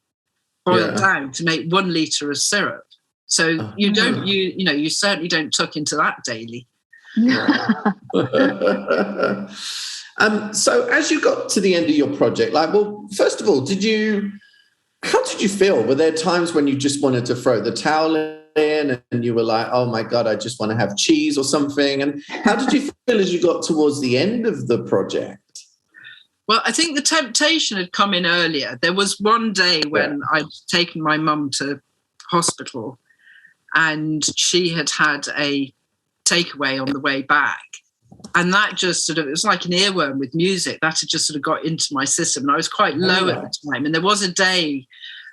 boiled down to make 1 litre of syrup. So you don't, you certainly don't tuck into that daily. So as you got to the end of your project, first of all, how did you feel? Were there times when you just wanted to throw the towel in and you were like, oh my God, I just want to have cheese or something? And how did you feel as you got towards the end of the project? Well, I think the temptation had come in earlier. There was one day when I'd taken my mum to hospital and she had a takeaway on the way back. And that just it was like an earworm with music. That had just got into my system. And I was quite low at the time. And there was a day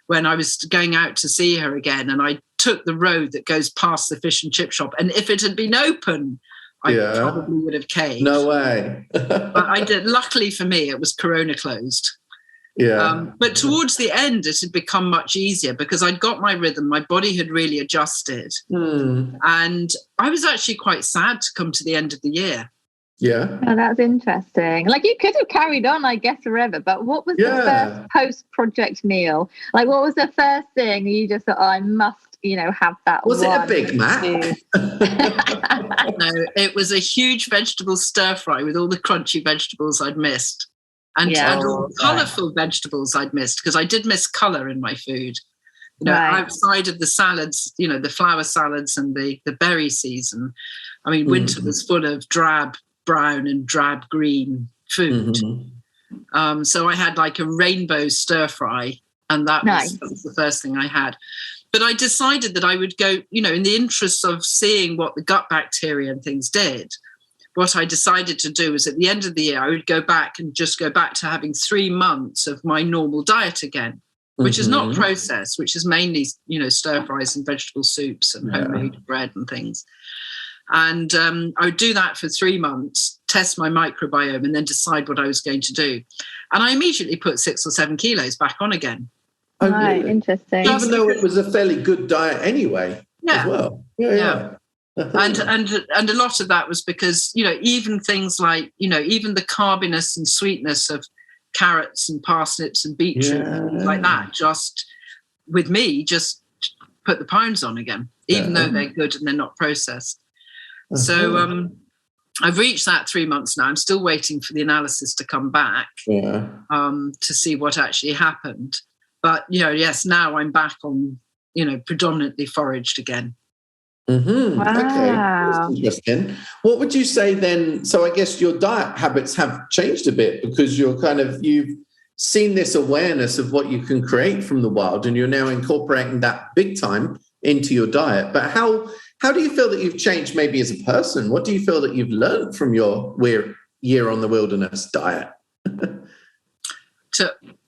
when I was going out to see her again, and I took the road that goes past the fish and chip shop. And if it had been open, I probably would have caved. No way. But I did. Luckily for me, it was Corona closed. Yeah. But towards the end, it had become much easier because I'd got my rhythm. My body had really adjusted. And I was actually quite sad to come to the end of the year. Yeah. Oh, that's interesting. You could have carried on, I guess, forever. But what was the first post-project meal? What was the first thing you just thought, I must, have that? Was it a Big Mac? No, it was a huge vegetable stir fry with all the crunchy vegetables I'd missed. And all colourful vegetables I'd missed, because I did miss colour in my food. Outside of the salads, the flower salads and the berry season. I mean, winter was full of drab brown and drab green food. So I had a rainbow stir fry, and that was the first thing I had. But I decided that I would go, in the interest of seeing what the gut bacteria and things did. What I decided to do was at the end of the year, I would go back to having 3 months of my normal diet again, which is not processed, which is mainly, stir fries and vegetable soups and homemade bread and things. And I would do that for 3 months, test my microbiome, and then decide what I was going to do. And I immediately put 6 or 7 kilos back on again. Oh, right, really? interesting. Even though it was a fairly good diet anyway, as well. Yeah. And a lot of that was because, even things like, even the carbiness and sweetness of carrots and parsnips and beetroot and things like that, just with me, just put the pounds on again, even though they're good and they're not processed. So I've reached that 3 months now. I'm still waiting for the analysis to come back to see what actually happened. But, yes, now I'm back on, predominantly foraged again. Wow. Okay, that's interesting. What would you say then? So I guess your diet habits have changed a bit because you've seen this awareness of what you can create from the wild, and you're now incorporating that big time into your diet. But how do you feel that you've changed maybe as a person? What do you feel that you've learned from your year on the wilderness diet?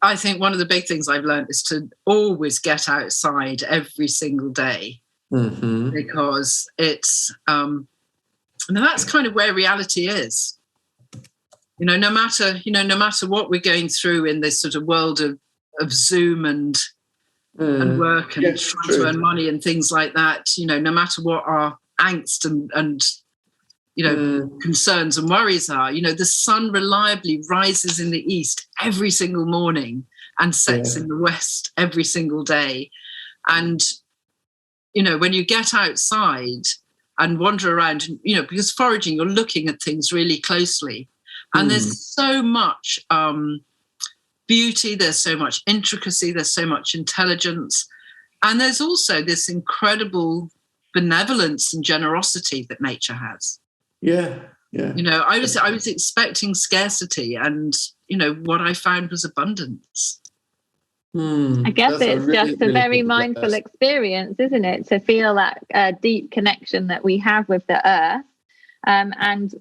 I think one of the big things I've learned is to always get outside every single day. Because it's that's kind of where reality is. No matter what we're going through in this sort of world of Zoom and and work and trying to earn money and things like that, no matter what our angst and concerns and worries are, the sun reliably rises in the east every single morning and sets in the west every single day. And, when you get outside and wander around, because foraging, you're looking at things really closely. And there's so much beauty, there's so much intricacy, there's so much intelligence. And there's also this incredible benevolence and generosity that nature has. Yeah. I was expecting scarcity, and, what I found was abundance. I guess it's really, just a very mindful experience, isn't it? To feel that deep connection that we have with the earth, and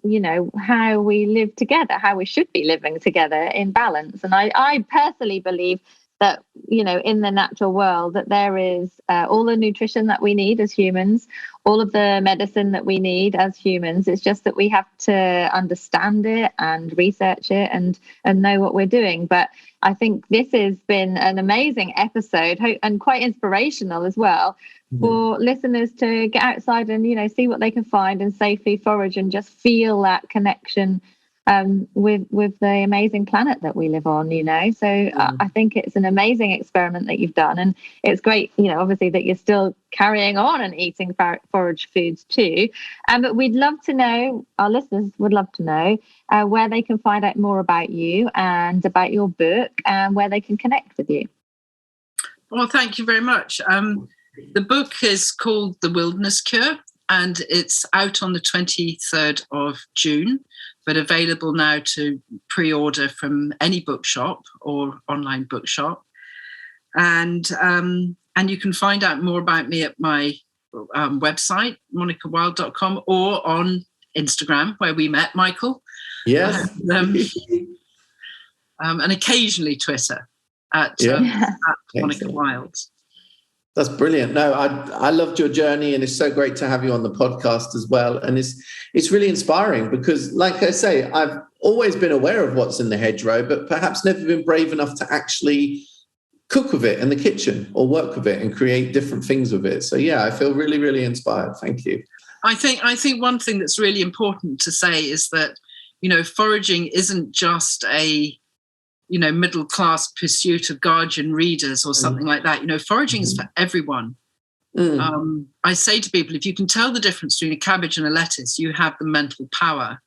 how we live together, how we should be living together in balance. And I personally believe that, in the natural world, that there is all the nutrition that we need as humans, all of the medicine that we need as humans. It's just that we have to understand it and research it and know what we're doing. But I think this has been an amazing episode and quite inspirational as well for listeners to get outside and, see what they can find and safely forage and just feel that connection with the amazing planet that we live on, So I think it's an amazing experiment that you've done, and it's great, obviously, that you're still carrying on and eating forage foods too. But we'd love to know, our listeners would love to know where they can find out more about you and about your book and where they can connect with you. Well, thank you very much. The book is called The Wilderness Cure, and it's out on the 23rd of June. But available now to pre-order from any bookshop or online bookshop. And you can find out more about me at my website, monicawilde.com, or on Instagram, where we met, Michael. Yes. And occasionally Twitter at Monica Wilde. That's brilliant. No, I loved your journey, and it's so great to have you on the podcast as well. And it's really inspiring because, like I say, I've always been aware of what's in the hedgerow, but perhaps never been brave enough to actually cook with it in the kitchen or work with it and create different things with it. So yeah, I feel really, really inspired. Thank you. I think one thing that's really important to say is that, foraging isn't just a middle-class pursuit of guardian readers or something like that. Foraging is for everyone. I say to people, if you can tell the difference between a cabbage and a lettuce, you have the mental power.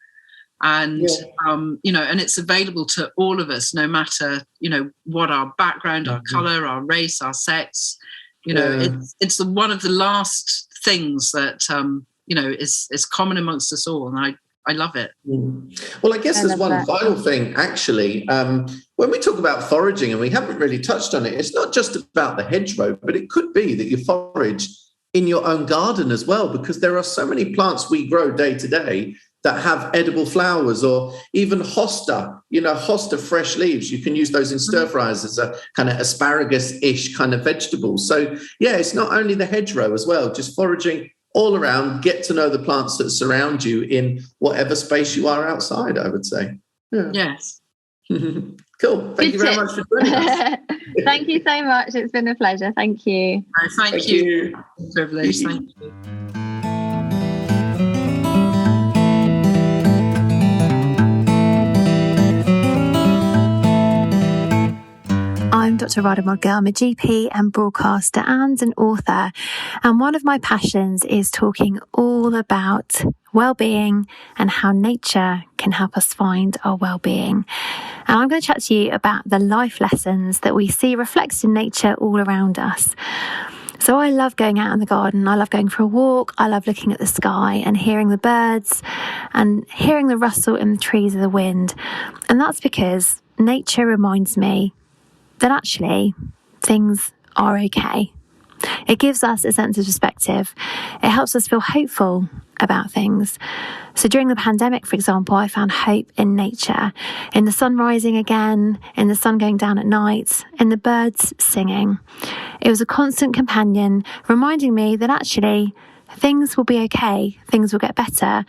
And, and it's available to all of us, no matter, what our background, our colour, our race, our sex. It's one of the last things that, is common amongst us all. And I love it. Well, I guess there's one final thing, actually. When we talk about foraging, and we haven't really touched on it, it's not just about the hedgerow, but it could be that you forage in your own garden as well, because there are so many plants we grow day to day that have edible flowers, or even hosta fresh leaves. You can use those in stir fries as a kind of asparagus-ish kind of vegetable. So, yeah, it's not only the hedgerow as well, just foraging all around, get to know the plants that surround you in whatever space you are outside, I would say. Yeah. Yes. Cool. Thank you very much for joining us. Thank you so much. It's been a pleasure. Thank you. Thank you. Privilege. Thank you. I'm Dr Radha. I'm a GP and broadcaster and an author. And one of my passions is talking all about well-being and how nature can help us find our well-being. And I'm going to chat to you about the life lessons that we see reflected in nature all around us. So I love going out in the garden. I love going for a walk. I love looking at the sky and hearing the birds and hearing the rustle in the trees of the wind. And that's because nature reminds me that actually things are okay. It gives us a sense of perspective. It helps us feel hopeful about things. So during the pandemic, for example, I found hope in nature, in the sun rising again, in the sun going down at night, in the birds singing. It was a constant companion reminding me that actually things will be okay, things will get better.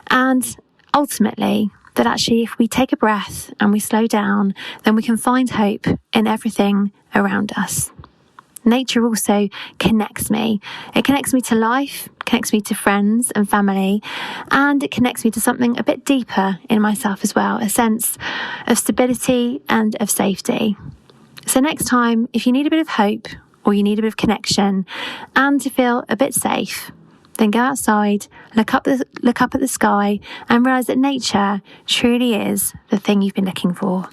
And ultimately, that actually if we take a breath and we slow down, then we can find hope in everything around us. nature also connects me. It connects me to life, connects me to friends and family, and it connects me to something a bit deeper in myself as well, a sense of stability and of safety. So next time, if you need a bit of hope or you need a bit of connection and to feel a bit safe, then go outside, look up at the sky and realise that nature truly is the thing you've been looking for.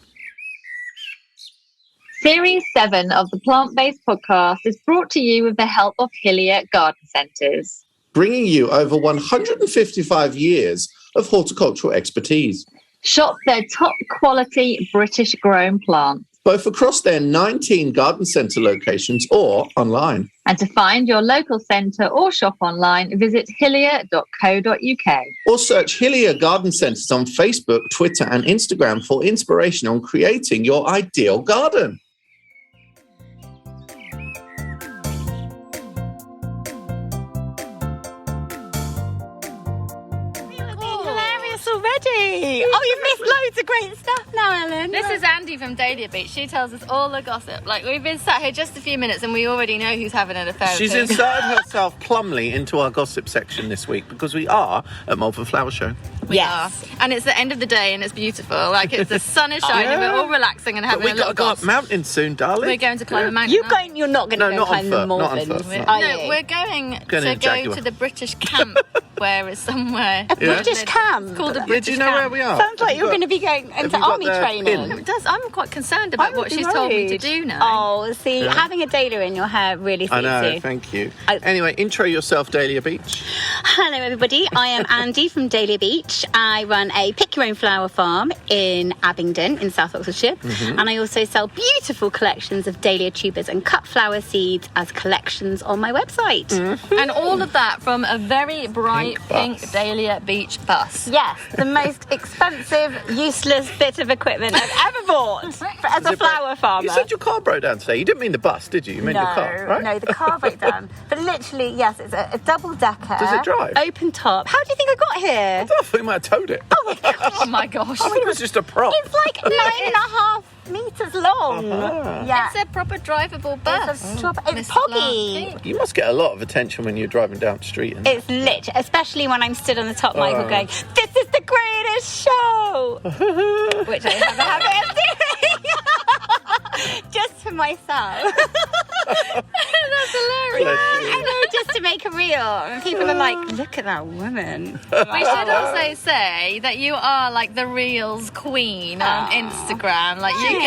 Series 7 of the Plant-Based Podcast is brought to you with the help of Hillier Garden Centres, bringing you over 155 years of horticultural expertise. Shop their top quality British grown plants, both across their 19 garden centre locations or online. And to find your local centre or shop online, visit hillier.co.uk. Or search Hillier Garden Centres on Facebook, Twitter and Instagram for inspiration on creating your ideal garden. Already. Oh, you've missed loads of great stuff now, Ellen. This is Andy from Dahlia Beach. She tells us all the gossip. Like, we've been sat here just a few minutes and we already know who's having an affair. She's inserted herself plumly into our gossip section this week because we are at Malvern Flower Show. We are. And it's the end of the day and it's beautiful. Like, it's the sun is shining, we're all relaxing and having a little We've got to go up mountains soon, darling. We're going to climb a mountain. You're not going to go climb the Malverns. We're going to go to the British camp where it's somewhere. A British camp? It's called a British do you know camp. where we are? Sounds like you're going to be going into army training. It does. I'm quite concerned about what she's told me to do now. Oh, see, having a dahlia in your hair really suits you. I know, thank you. Anyway, intro yourself, Dahlia Beach. Hello, everybody. I am Andy from Dahlia Beach. I run a pick your own flower farm in Abingdon in South Oxfordshire. And I also sell beautiful collections of dahlia tubers and cut flower seeds as collections on my website. And all of that from a very bright pink Dahlia Beach bus. Yes, the most expensive, useless bit of equipment I've ever bought as a flower farmer. You said your car broke down today. You didn't mean the bus, did you? You meant your car, right? No, the car broke down. But literally, yes, it's a double-decker. Does it drive? Open top. How do you think I got here? I thought you might have towed it. Oh my gosh. I thought it was just a prop. It's like 9.5 metres long. Yeah. It's a proper drivable bus. It's poggy. You must get a lot of attention when you're driving down the street. It's lit, especially when I'm stood on the top, Michael, going, "This is the greatest show!" Which I have a habit of doing. Just for myself. That's hilarious. I know, just to make a reel. And people are like, look at that woman. We should also say that you are like the reels queen on Instagram. Like you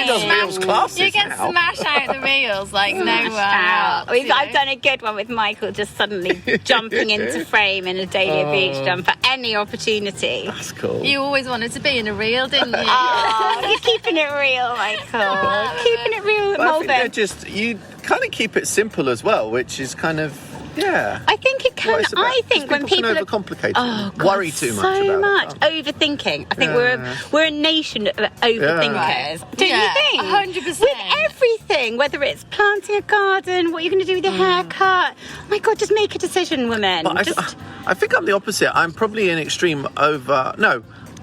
can smash out the reels like nowhere else. I've done a good one with Michael just suddenly jumping into frame in a Dahlia Beach jumper. Any opportunity. That's cool. You always wanted to be in a reel, didn't you? Oh, you're keeping it real, Michael. Keeping it real at Malvern. You kind of keep it simple as well, which is kind of, I think it can. I think when people can overcomplicate, worry too much about so much it. overthinking. I think we're a nation of overthinkers. Don't you think? 100%. With everything, whether it's planting a garden, what you're going to do with your haircut. Oh my God, just make a decision, woman. I think I'm the opposite. I'm probably an extreme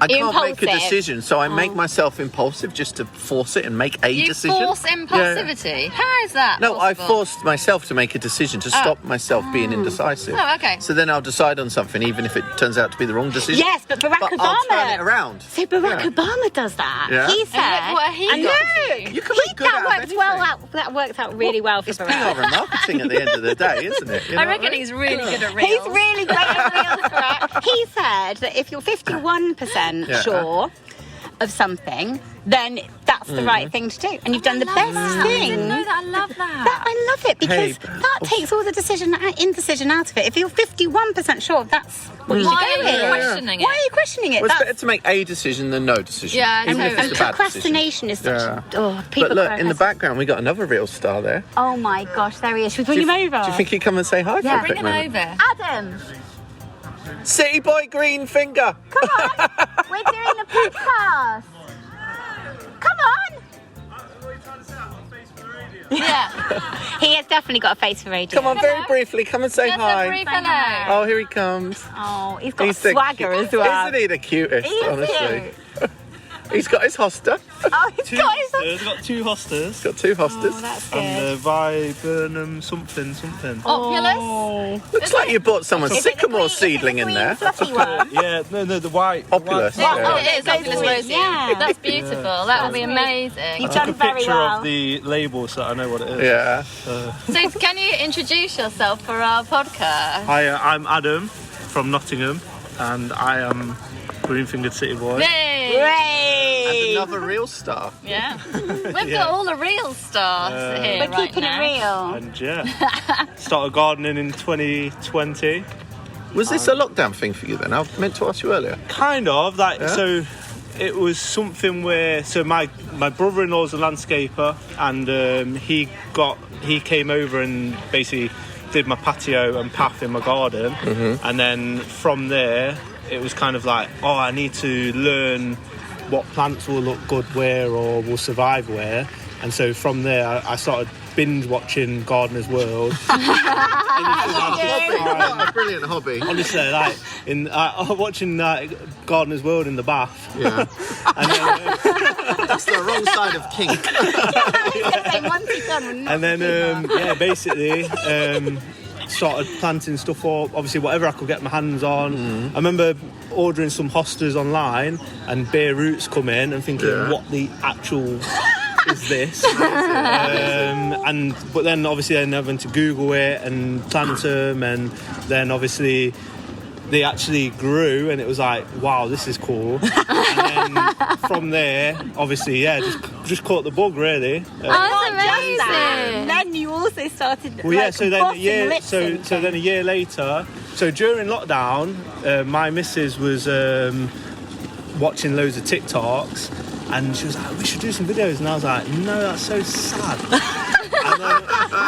I can't make a decision, so I make myself impulsive just to force it and make a decision. You force impulsivity? Yeah. How is that possible? I forced myself to make a decision to stop myself being indecisive. Oh, okay. So then I'll decide on something, even if it turns out to be the wrong decision. Yes, but Barack Obama... I'll turn it around. So Barack Obama does that. Yeah. He said... And look what he got. You can make good that worked out really well for Barack. It's PR and marketing at the end of the day, isn't it? I reckon he's really good at reels. He's really great at reels, Barack. He said that if you're 51% sure of something, then that's the right thing to do. And you've done the best thing. I didn't know that. I love that. I love it because that takes all the indecision out of it. If you're 51% sure, that's what you should go with. Questioning it? Why are you questioning it? Well, it's better to make a decision than no decision. Yeah, even if it's a bad procrastination is such people. But look, in the background, we got another real star there. Oh my gosh, there he is. Should we bring him over? Do you think he'd come and say hi for a quick bring him moment? over. Adam! City boy Green Finger! Come on! We're doing a podcast! Come on! Yeah. He has definitely got a face for radio. Come on, very briefly, come and say hi. A brief hello. Oh, here he comes. Oh, he's got swagger as well. Isn't he the cutest, honestly? Cute. He's got his hosta. Oh, he's got his hosta. It's got 2 hostas. Got 2 hostas. Oh, that's good. And viburnum something. Opulus? Looks like you bought someone's sycamore seedling in there. Fluffy one. Yeah, no, the white. Opulus. Oh, it is Opulus rosy. Yeah. That's beautiful. That will be amazing. You've I took done a very picture well. of the label so I know what it is. Yeah. So can you introduce yourself for our podcast? Hi, I'm Adam from Nottingham, and I am Green-fingered City Boy. Yay! And another real star. Yeah. We've got all the real stars here We're right keeping now. it real. And yeah, started gardening in 2020. Was this a lockdown thing for you then? I meant to ask you earlier. Kind of, like, Yeah? so it was something where, so my brother-in-law's a landscaper, and he came over and basically did my patio and path in my garden, and then from there it was kind of like, oh, I need to learn what plants will look good where or will survive where. And so from there I started binge watching Gardener's World. A brilliant hobby. Honestly, like watching Gardener's World in the bath. Yeah. And then, That's the wrong side of kink. and then basically started planting stuff up, obviously whatever I could get my hands on. I remember ordering some hostas online and bare roots come in and thinking, what the actual is this? But then obviously I went to Google it and plant them, and then obviously they actually grew and it was like, wow, this is cool. And then from there, obviously, just caught the bug really. That's amazing. Then you also started. Well, yeah. So then a year later. So during lockdown, my missus was watching loads of TikToks, and she was like, "We should do some videos." And I was like, "No, that's so sad."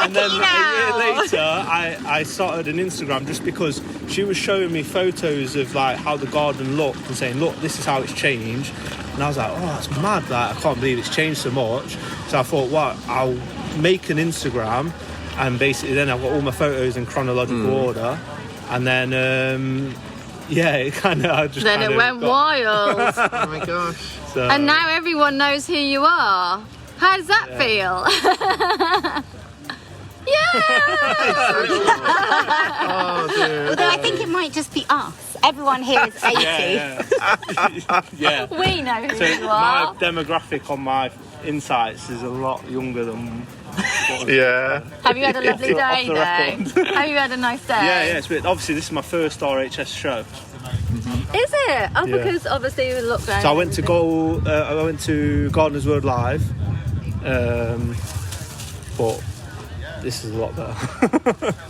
and then a year later, I started an Instagram just because she was showing me photos of like how the garden looked and saying, "Look, this is how it's changed." And I was like, "Oh, that's mad! Like, I can't believe it's changed so much." So I thought, "What? I'll make an Instagram." And basically then I've got all my photos in chronological order, and then it kind of just then it went wild. Oh my gosh. So, And now everyone knows who you are. How does that feel? Oh, dude. Although I think it might just be us. Everyone here is 80. yeah. We know who So you my are. demographic on my insights is a lot younger than. Yeah. Have you had a lovely day Off the record. though? Have you had a nice day? Yeah. Obviously, this is my first RHS show. Is it? Oh, because obviously with lockdown. So I went to Gardener's World Live, but this is a lot better.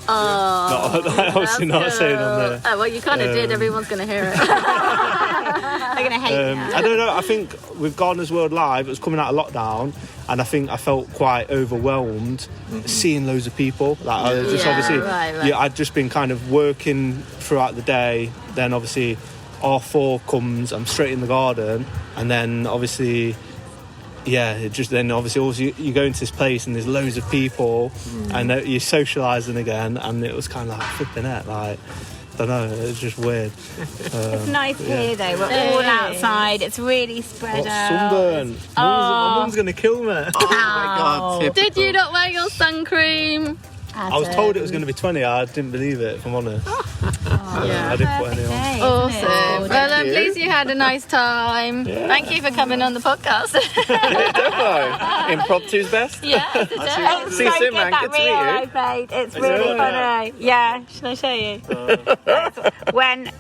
Obviously not saying on there. Oh, well, you kind of did. Everyone's going to hear it. They're going to hate you. I don't know. I think with Gardener's World Live, it was coming out of lockdown, and I think I felt quite overwhelmed seeing loads of people. Like I was just right. I'd just been kind of working throughout the day. Then obviously R4 comes, I'm straight in the garden, and then obviously. Yeah, also you go into this place and there's loads of people and you're socialising again, and it was kind of like flipping it, like, I don't know, it's just weird. It's nice here though, we're all outside, it's really spread out. Sunburn. My mum's going to kill me. Oh my God. Did you not wear your sun cream? I was told it was going to be 20, I didn't believe it, if I'm honest. I didn't put any on. Awesome. Well, I'm you. pleased you had a nice time. Yeah. Thank you for coming on the podcast. Impromptu's best. Yeah, It's See you so soon, good, man. that Good to meet reel you. I made. It's really funny. Yeah, should I show you?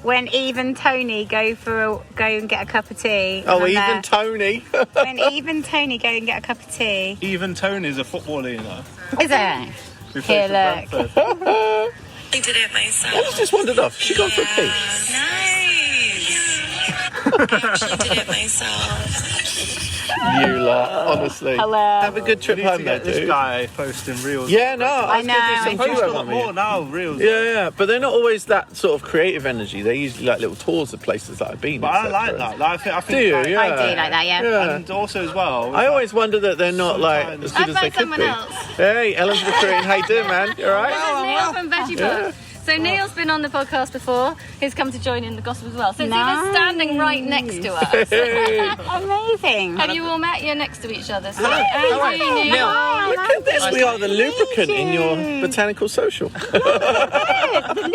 When Eve and Tony go and get a cup of tea. Oh, and even Tony. when Eve and Tony go and get a cup of tea. Even Tony's a footballer, you know. Is it? We Here, played for look. Brentford. I did it myself. I just wandered off. She got for a pee. Nice. I actually did it myself. You lot, honestly. Hello. Have a good trip We need to home, though, get this dude. guy posting reels. Yeah, no, I know. I He's was going to do got some more photo now, reels. Yeah, but they're not always that sort of creative energy. They're usually like little tours of places that I've been. But I etc. like that. Like, I think Do you? like, Yeah. I do like that, yeah. And also as well, I always wonder that they're not like Sometimes- as good as they could someone be. else. Hey, Ellen's recruiting. How you doing, man? You alright? This is Neil from Veggie Book. So Neil's been on the podcast before. He's come to join in the gossip as well. So it's even standing right next to us. Amazing. Have you all met? You're next to each other. So Andy, Neil, look at this. We are the lubricant in your botanical social. Adam,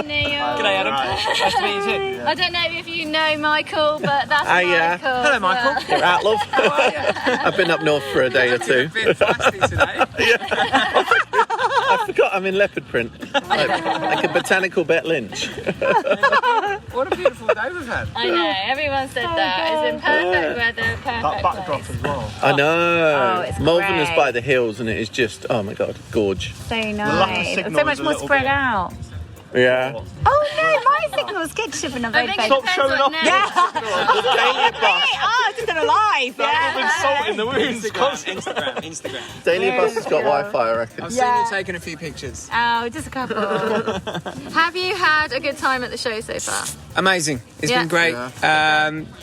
Neil. G'day, Adam. Nice to meet you too. I don't know if you know Michael, but that's Michael. Hello, Michael. You're out, love. I've been up north for a day or two. A bit feisty today. I forgot I'm in leopard print. Like a botanical Bet Lynch. What a beautiful day we've had. I know, everyone said that. It's been perfect weather, perfect Backdrop place. as well. I know. it's Malvern is great. by the hills and it is just, oh my God, gorge. So nice. So much more spread out. Yeah. Oh no, my signal's good. Should have been a very big. Stop showing off. Yeah. Daily Bus. Oh, just done a live. Been salt in the wounds. Instagram. Daily Bus has got Wi-Fi, I reckon. I've seen you taking a few pictures. Oh, just a couple. Have you had a good time at the show so far? Amazing. It's been great.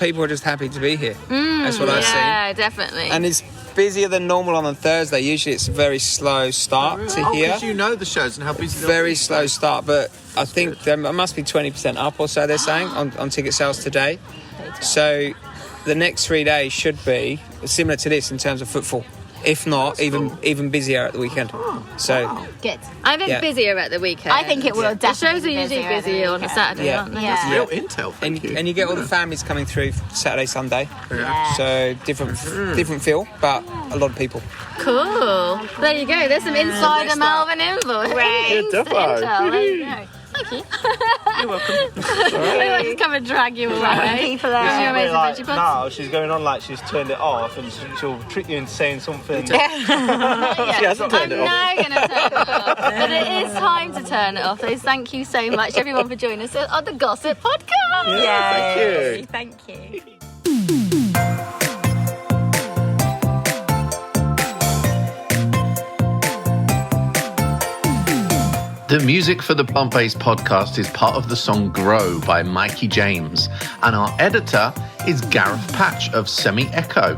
People are just happy to be here. That's what I've seen. Yeah, definitely. And it's busier than normal on a Thursday. Usually it's a very slow start to here. Because you know the shows and how busy they'll Very be. slow start, but I think there must be 20% up or so, they're saying, on ticket sales today. So the next 3 days should be similar to this in terms of footfall. If not, even busier at the weekend. So Good. I think busier at the weekend. I think it will The shows are definitely be usually busier at the busy on a weekend. Saturday, aren't they? Yeah. Real intel, thank you. and you get all the families coming through Saturday, Sunday. Yeah. So different feel, but a lot of people. Cool. There you go. There's some insider Malvern info. Good defo. Intel. There you go. Thank you. You're welcome. I just come and drag you away. People Because are. you're amazing Like, veggie pods. now she's going on like she's turned it off and she'll trick you into saying something. She hasn't turned I'm it off. now going to turn it off. But it is time to turn it off. So thank you so much, everyone, for joining us on the Gossip Podcast. Yeah, Thank you. The music for the Plant-Based podcast is part of the song Grow by Mikey James, and our editor is Gareth Patch of Semi Echo.